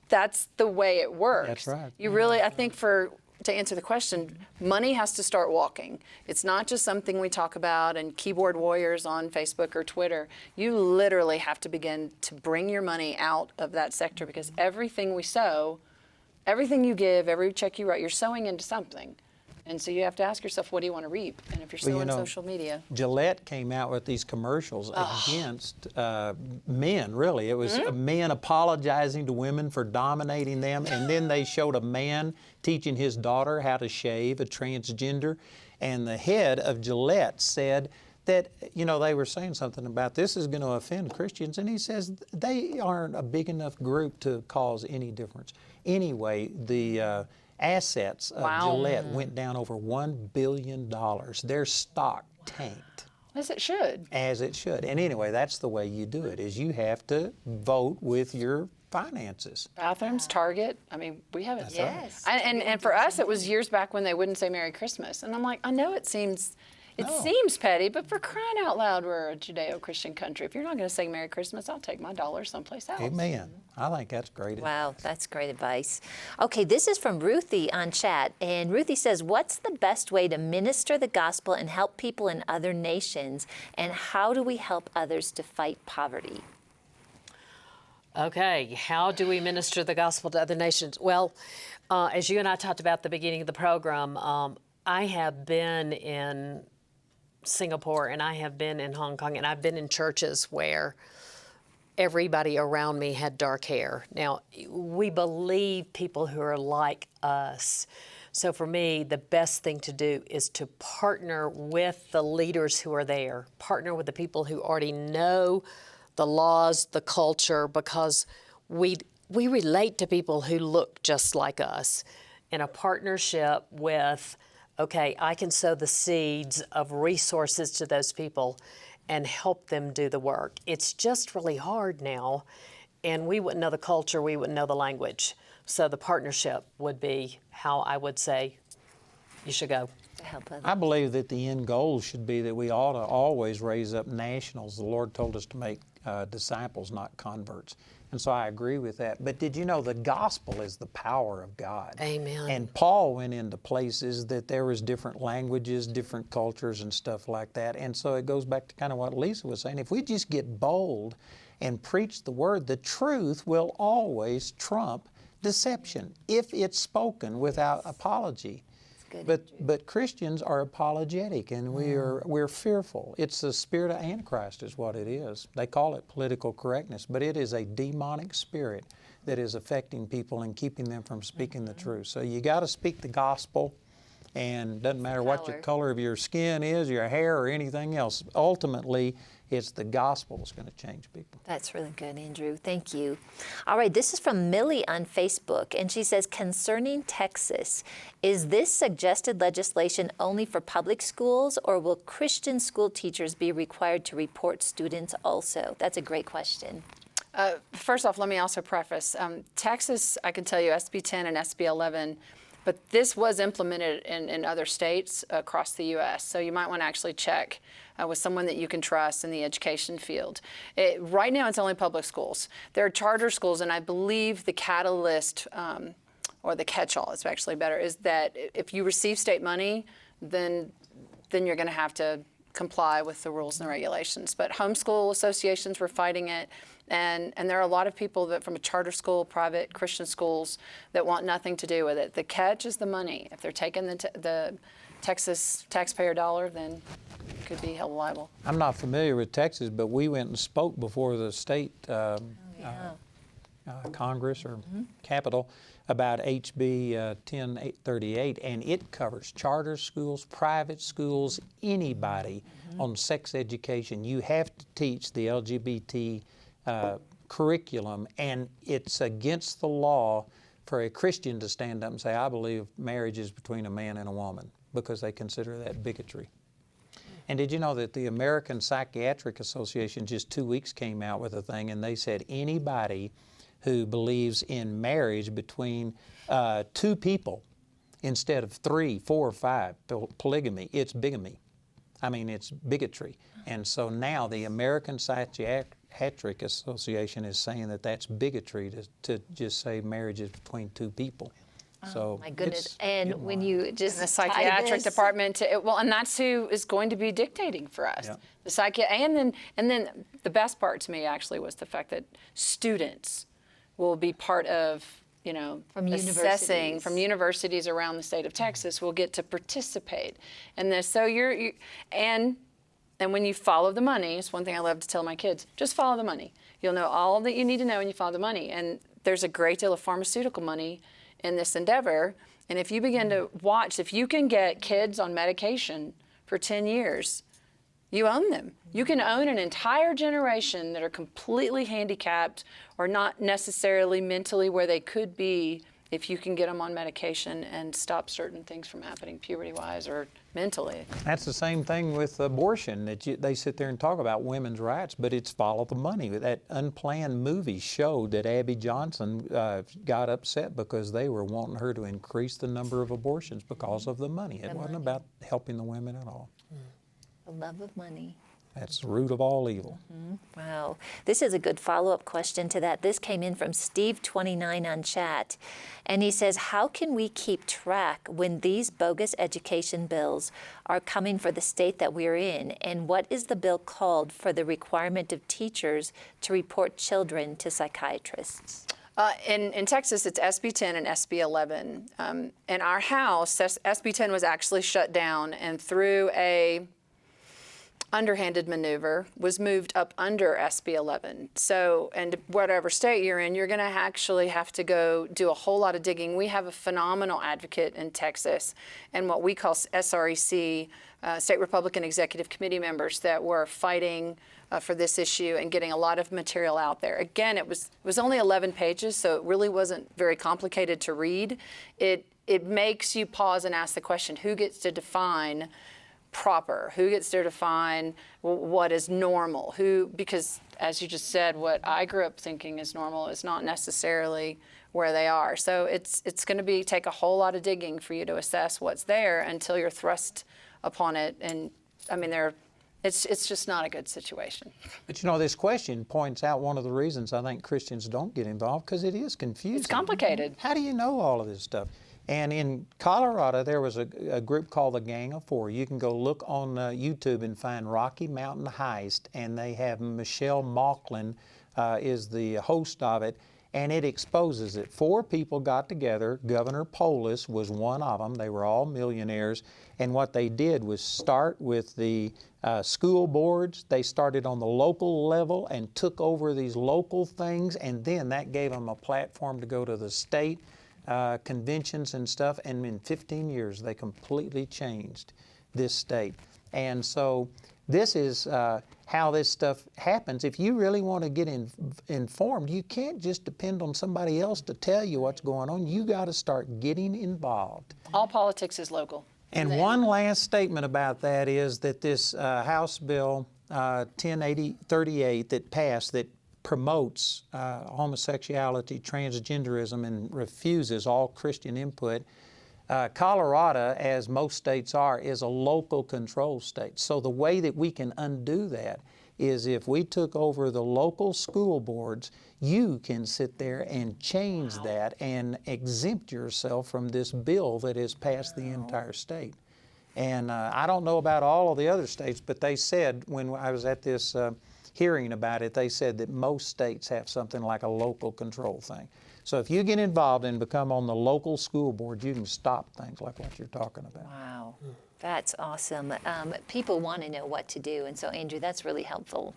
Speaker 5: that's the way it works.
Speaker 2: That's right.
Speaker 5: You really, I think to answer the question, money has to start walking. It's not just something we talk about and keyboard warriors on Facebook or Twitter. You literally have to begin to bring your money out of that sector, because everything we sow, everything you give, every check you write, you're sowing into something. And so you have to ask yourself, what do you want to reap? And if you're sowing social media.
Speaker 2: Gillette came out with these commercials against men, really. It was men apologizing to women for dominating them, and then they showed a man teaching his daughter how to shave, a transgender, and the head of Gillette said that, they were saying something about this is going to offend Christians, and he says they aren't a big enough group to cause any difference. Anyway, the assets of Gillette went down over $1 billion. Their stock tanked.
Speaker 5: As it should.
Speaker 2: As it should. And anyway, that's the way you do it, is you have to vote with your finances.
Speaker 5: Bathrooms, Target. I mean, we haven't.
Speaker 3: Yes.
Speaker 5: And for us, it was years back when they wouldn't say Merry Christmas. And I'm like, I know it seems petty, but for crying out loud, we're a Judeo-Christian country. If you're not going to say Merry Christmas, I'll take my dollar someplace else.
Speaker 2: Amen. I think that's great.
Speaker 3: Wow, that's great advice. Okay, this is from Ruthie on chat, and Ruthie says, what's the best way to minister the gospel and help people in other nations, and how do we help others to fight poverty?
Speaker 4: Okay, how do we minister the gospel to other nations? Well, as you and I talked about at the beginning of the program, I have been in Singapore, and I have been in Hong Kong, and I've been in churches where everybody around me had dark hair. Now, we believe people who are like us. So for me, the best thing to do is to partner with the leaders who are there, partner with the people who already know the laws, the culture, because we relate to people who look just like us. In a partnership with, okay, I can sow the seeds of resources to those people and help them do the work. It's just really hard now, and we wouldn't know the culture, we wouldn't know the language. So the partnership would be how I would say you should go.
Speaker 3: To help others.
Speaker 2: I believe that the end goal should be that we ought to always raise up nationals. The Lord told us to make disciples, not converts. And so I agree with that. But did you know the gospel is the power of God?
Speaker 4: Amen.
Speaker 2: And Paul went into places that there was different languages, different cultures and stuff like that. And so it goes back to kind of what Lisa was saying. If we just get bold and preach the word, the truth will always trump deception if it's spoken without apology. But Christians are apologetic, and we're fearful. It's the spirit of Antichrist is what it is. They call it political correctness, but it is a demonic spirit that is affecting people and keeping them from speaking the truth. So you got to speak the gospel, and doesn't matter what your color of your skin is, your hair, or anything else. Ultimately, it's the gospel that's going to change people.
Speaker 3: That's really good, Andrew. Thank you. All right, this is from Millie on Facebook, and she says, concerning Texas, is this suggested legislation only for public schools, or will Christian school teachers be required to report students also? That's a great question.
Speaker 5: First off, let me also preface, Texas, I can tell you, SP10 and SP11, but this was implemented in other states across the U.S., so you might want to actually check with someone that you can trust in the education field. Right now, it's only public schools. There are charter schools, and I believe the catalyst, or the catch-all, it's actually better, is that if you receive state money, then you're going to have to comply with the rules and the regulations. But homeschool associations were fighting it, and there are a lot of people that from a charter school, private Christian schools, that want nothing to do with it. The catch is the money. If they're taking the Texas taxpayer dollar, then it could be held liable.
Speaker 2: I'm not familiar with Texas, but we went and spoke before the state Congress or Capitol about HB 1038, and it covers charter schools, private schools, anybody on sex education. You have to teach the LGBT curriculum, and it's against the law for a Christian to stand up and say, I believe marriage is between a man and a woman, because they consider that bigotry. And did you know that the American Psychiatric Association just 2 weeks came out with a thing, and they said anybody who believes in marriage between two people instead of 3, 4, or 5, polygamy, it's bigamy. I mean, it's bigotry. And so now the American Psychiatric Association is saying that that's bigotry to just say marriage is between two people. So
Speaker 3: my goodness. And when you just
Speaker 5: the psychiatric department, and that's who is going to be dictating for us.
Speaker 2: Yep.
Speaker 5: The and then the best part to me actually was the fact that students will be part of,
Speaker 3: from
Speaker 5: assessing from universities around the state of Texas will get to participate in this. So and when you follow the money, it's one thing I love to tell my kids, just follow the money. You'll know all that you need to know when you follow the money. And there's a great deal of pharmaceutical money in this endeavor. And if you begin to watch, if you can get kids on medication for 10 years, you own them. You can own an entire generation that are completely handicapped or not necessarily mentally where they could be if you can get them on medication and stop certain things from happening puberty-wise or mentally.
Speaker 2: That's the same thing with abortion, that they sit there and talk about women's rights, but it's follow the money. That Unplanned movie showed that Abby Johnson got upset because they were wanting her to increase the number of abortions because of the money. It wasn't about helping the women at all.
Speaker 3: The love of money.
Speaker 2: That's the root of all evil.
Speaker 3: Wow. This is a good follow-up question to that. This came in from Steve29 on chat. And he says, how can we keep track when these bogus education bills are coming for the state that we're in? And what is the bill called for the requirement of teachers to report children to psychiatrists?
Speaker 5: In Texas, it's SP10 and SP11. In our house, SP10 was actually shut down, and through a underhanded maneuver was moved up under SB11. So, and whatever state you're in, you're going to actually have to go do a whole lot of digging. We have a phenomenal advocate in Texas and what we call SREC, State Republican Executive Committee members that were fighting for this issue and getting a lot of material out there. Again, it was only 11 pages, so it really wasn't very complicated to read. It makes you pause and ask the question, who gets to define proper? Who gets to define what is normal? Because as you just said, what I grew up thinking is normal is not necessarily where they are. So it's going to take a whole lot of digging for you to assess what's there until you're thrust upon it. And I mean, there It's just not a good situation.
Speaker 2: But you know, this question points out one of the reasons I think Christians don't get involved, because it is confusing.
Speaker 5: It's complicated.
Speaker 2: How do you know all of this stuff? And in Colorado, there was a group called the Gang of Four. You can go look on YouTube and find Rocky Mountain Heist, and they have Michelle Malkin is the host of it, and it exposes it. 4 people got together. Governor Polis was one of them. They were all millionaires, and what they did was start with the school boards. They started on the local level and took over these local things, and then that gave them a platform to go to the state conventions and stuff, and in 15 years they completely changed this state. And so this is how this stuff happens. If you really want to get informed, you can't just depend on somebody else to tell you what's going on. You got to start getting involved.
Speaker 5: All politics is local.
Speaker 2: And one last statement about that is that this House Bill 1038 that passed, that promotes homosexuality, transgenderism, and refuses all Christian input. Colorado, as most states are, is a local control state. So the way that we can undo that is if we took over the local school boards, you can sit there and change that and exempt yourself from this bill that has passed the entire state. And I don't know about all of the other states, but they said when I was at this hearing about it, they said that most states have something like a local control thing. So if you get involved and become on the local school board, you can stop things like what you're talking about.
Speaker 3: Wow, that's awesome. People want to know what to do, and so Andrew, that's really helpful.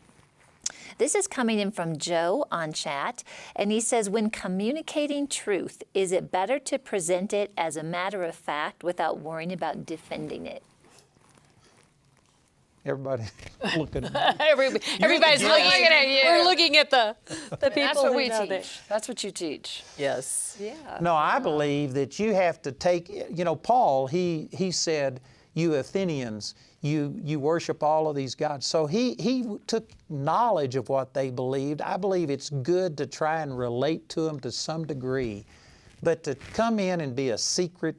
Speaker 3: This is coming in from Joe on chat, and he says, when communicating truth, is it better to present it as a matter of fact without worrying about defending it?
Speaker 2: Everybody looking at me.
Speaker 4: Everybody's looking
Speaker 5: at you.
Speaker 4: We're looking at the people
Speaker 5: That's what
Speaker 4: who
Speaker 5: we
Speaker 4: know
Speaker 5: teach.
Speaker 4: that.
Speaker 5: That's what you teach.
Speaker 4: Yes.
Speaker 3: Yeah.
Speaker 2: No, I believe that you have to take, you know, Paul, he said, you Athenians, you worship all of these gods. So he took knowledge of what they believed. I believe it's good to try and relate to them to some degree, but to come in and be a secret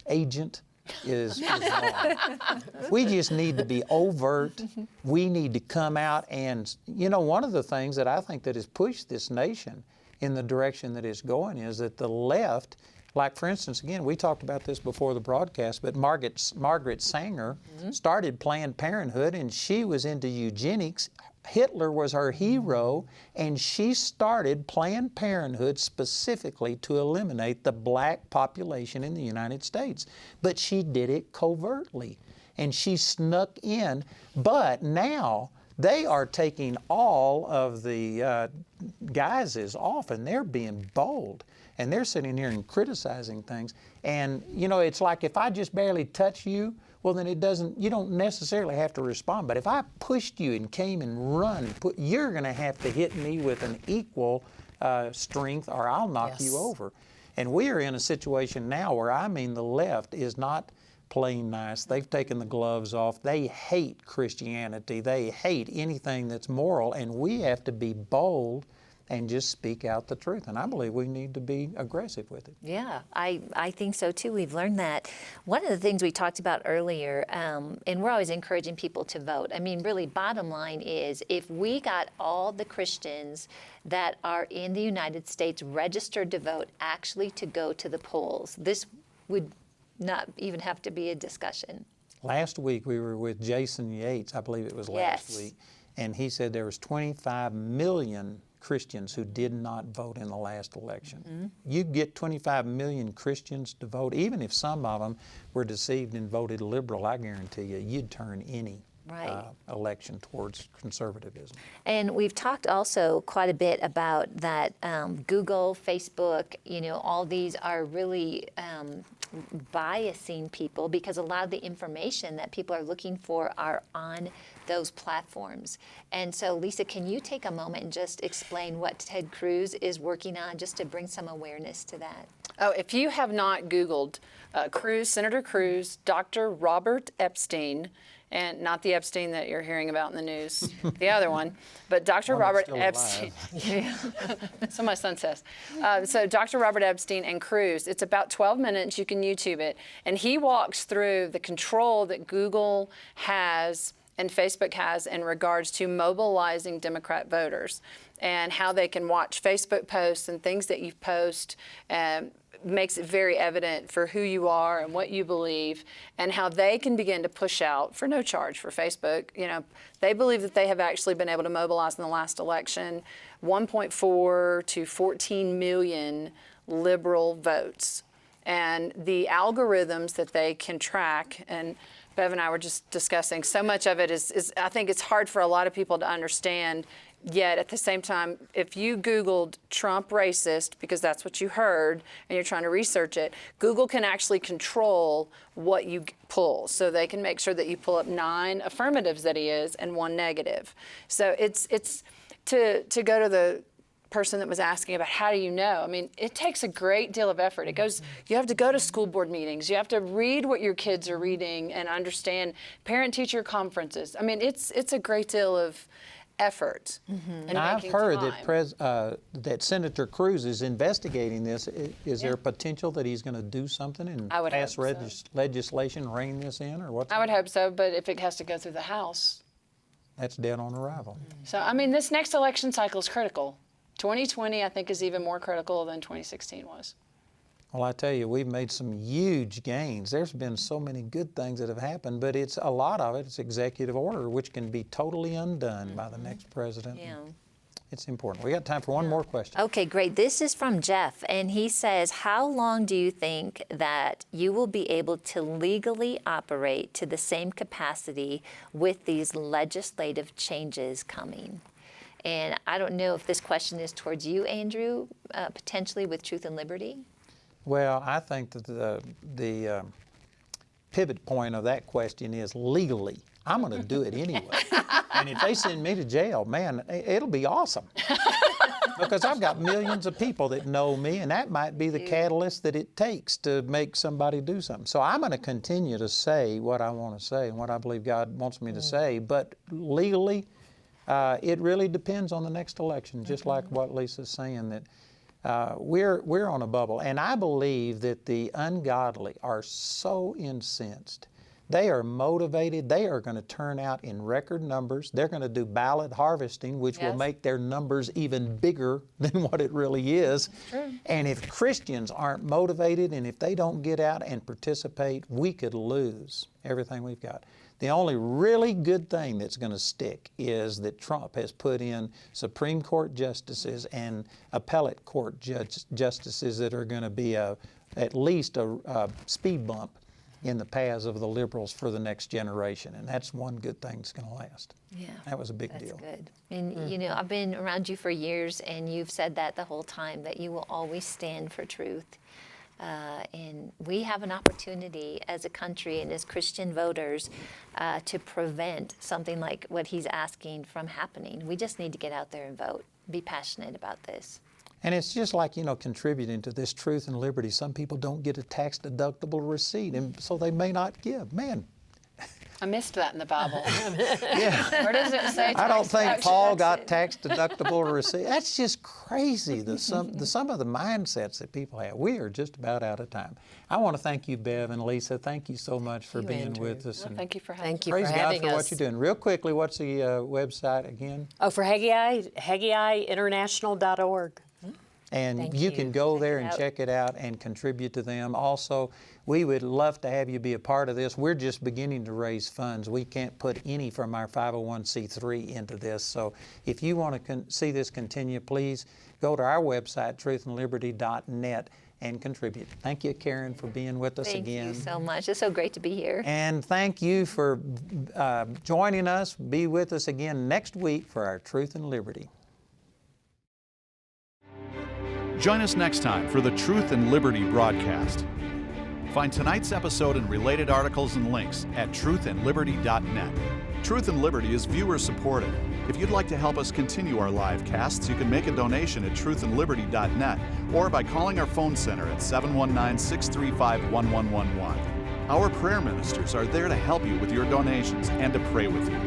Speaker 2: agent is wrong. We just need to be overt. We need to come out and, you know, one of the things that I think that has pushed this nation in the direction that it's going is that the left, like for instance, again, we talked about this before the broadcast, but Margaret Sanger started Planned Parenthood, and she was into eugenics. Hitler was her hero, and she started Planned Parenthood specifically to eliminate the black population in the United States. But she did it covertly, and she snuck in. But now they are taking all of the guises off, and they're being bold. And they're sitting here and criticizing things. And, you know, it's like if I just barely touch you, well, then you don't necessarily have to respond. But if I pushed you and came and run, you're going to have to hit me with an equal strength, or I'll knock you over. And we are in a situation now where, I mean, the left is not playing nice. They've taken the gloves off. They hate Christianity. They hate anything that's moral. And we have to be bold and just speak out the truth. And I believe we need to be aggressive with it.
Speaker 3: Yeah, I think so too. We've learned that. One of the things we talked about earlier, and we're always encouraging people to vote. I mean, really, bottom line is if we got all the Christians that are in the United States registered to vote actually to go to the polls, this would not even have to be a discussion.
Speaker 2: Last week we were with Jason Yates, I believe it was last week, and he said there was 25 million Christians who did not vote in the last election. You get 25 million Christians to vote, even if some of them were deceived and voted liberal, I guarantee you, you'd turn any election towards conservatism.
Speaker 3: And we've talked also quite a bit about that Google, Facebook, you know, all these are really biasing people because a lot of the information that people are looking for are on those platforms. And so, Lisa, can you take a moment and just explain what Ted Cruz is working on just to bring some awareness to that?
Speaker 5: Oh, if you have not Googled Cruz, Senator Cruz, Dr. Robert Epstein, and not the Epstein that you're hearing about in the news, the other one, but Dr. Robert Epstein. So my son says. So Dr. Robert Epstein and Cruz, it's about 12 minutes, you can YouTube it, and he walks through the control that Google has and Facebook has in regards to mobilizing Democrat voters and how they can watch Facebook posts and things that you post. Makes it very evident for who you are and what you believe, and how they can begin to push out for no charge for Facebook. They believe that they have actually been able to mobilize in the last election 1.4 to 14 million liberal votes. And the algorithms that they can track, and Bev and I were just discussing, so much of it is I think it's hard for a lot of people to understand. Yet at the same time, if you Googled Trump racist, because that's what you heard, and you're trying to research it, Google can actually control what you pull. So they can make sure that you pull up 9 affirmatives that he is and 1 negative. So it's to go to the person that was asking about how do you know? I mean, it takes a great deal of effort. You have to go to school board meetings. You have to read what your kids are reading and understand parent-teacher conferences. I mean, it's a great deal of effort. And
Speaker 2: I've heard that Senator Cruz is investigating this. Is there potential that he's going to do something and pass legislation, rein this in, or what?
Speaker 5: I would hope so, but if it has to go through the House,
Speaker 2: that's dead on arrival.
Speaker 5: So, I mean, this next election cycle is critical. 2020, I think, is even more critical than 2016 was.
Speaker 2: Well, I tell you, we've made some huge gains. There's been so many good things that have happened, but it's a lot of it. It's executive order, which can be totally undone by the next president.
Speaker 3: Yeah.
Speaker 2: It's important. We got time for one more question.
Speaker 3: Okay, great. This is from Jeff, and he says, how long do you think that you will be able to legally operate to the same capacity with these legislative changes coming? And I don't know if this question is towards you, Andrew, potentially with Truth and Liberty.
Speaker 2: Well, I think that the pivot point of that question is legally. I'm going to do it anyway. And if they send me to jail, man, it'll be awesome. Because I've got millions of people that know me, and that might be the catalyst that it takes to make somebody do something. So I'm going to continue to say what I want to say and what I believe God wants me to say. But legally, it really depends on the next election, just like what Lisa's saying, that we're on a bubble. And I believe that the ungodly are so incensed. They are motivated. They are going to turn out in record numbers. They're going to do ballot harvesting, which will make their numbers even bigger than what it really is. And if Christians aren't motivated, and if they don't get out and participate, we could lose everything we've got. The only really good thing that's going to stick is that Trump has put in Supreme Court justices and appellate court justices that are going to be at least a speed bump in the paths of the liberals for the next generation. And that's one good thing that's going to last.
Speaker 3: Yeah.
Speaker 2: That was a big deal.
Speaker 3: That's good. And you know, I've been around you for years, and you've said that the whole time, that you will always stand for truth. And we have an opportunity as a country and as Christian voters to prevent something like what he's asking from happening. We just need to get out there and vote, be passionate about this.
Speaker 2: And it's just like, contributing to this truth and liberty. Some people don't get a tax-deductible receipt, and so they may not give. Man.
Speaker 5: I missed that in the Bible.
Speaker 2: Yeah.
Speaker 5: Where does it say?
Speaker 2: I don't think Paul got tax-deductible receipt. That's just crazy, some of the mindsets that people have. We are just about out of time. I want to thank you, Bev and Lisa. Thank you so much for being with us.
Speaker 5: Well, thank you for having us.
Speaker 2: Praise God for what you're doing. Real quickly, what's the website again?
Speaker 4: Oh, for Haggai, HaggaiInternational.org.
Speaker 2: And you can go there and check it out and contribute to them. Also, we would love to have you be a part of this. We're just beginning to raise funds. We can't put any from our 501c3 into this. So if you want to see this continue, please go to our website, truthandliberty.net, and contribute. Thank you, Karen, for being with us again.
Speaker 3: Thank you so much. It's so great to be here.
Speaker 2: And thank you for joining us. Be with us again next week for our Truth and Liberty.
Speaker 1: Join us next time for the Truth and Liberty broadcast. Find tonight's episode and related articles and links at truthandliberty.net. Truth and Liberty is viewer supported. If you'd like to help us continue our live casts, you can make a donation at truthandliberty.net or by calling our phone center at 719-635-1111. Our prayer ministers are there to help you with your donations and to pray with you.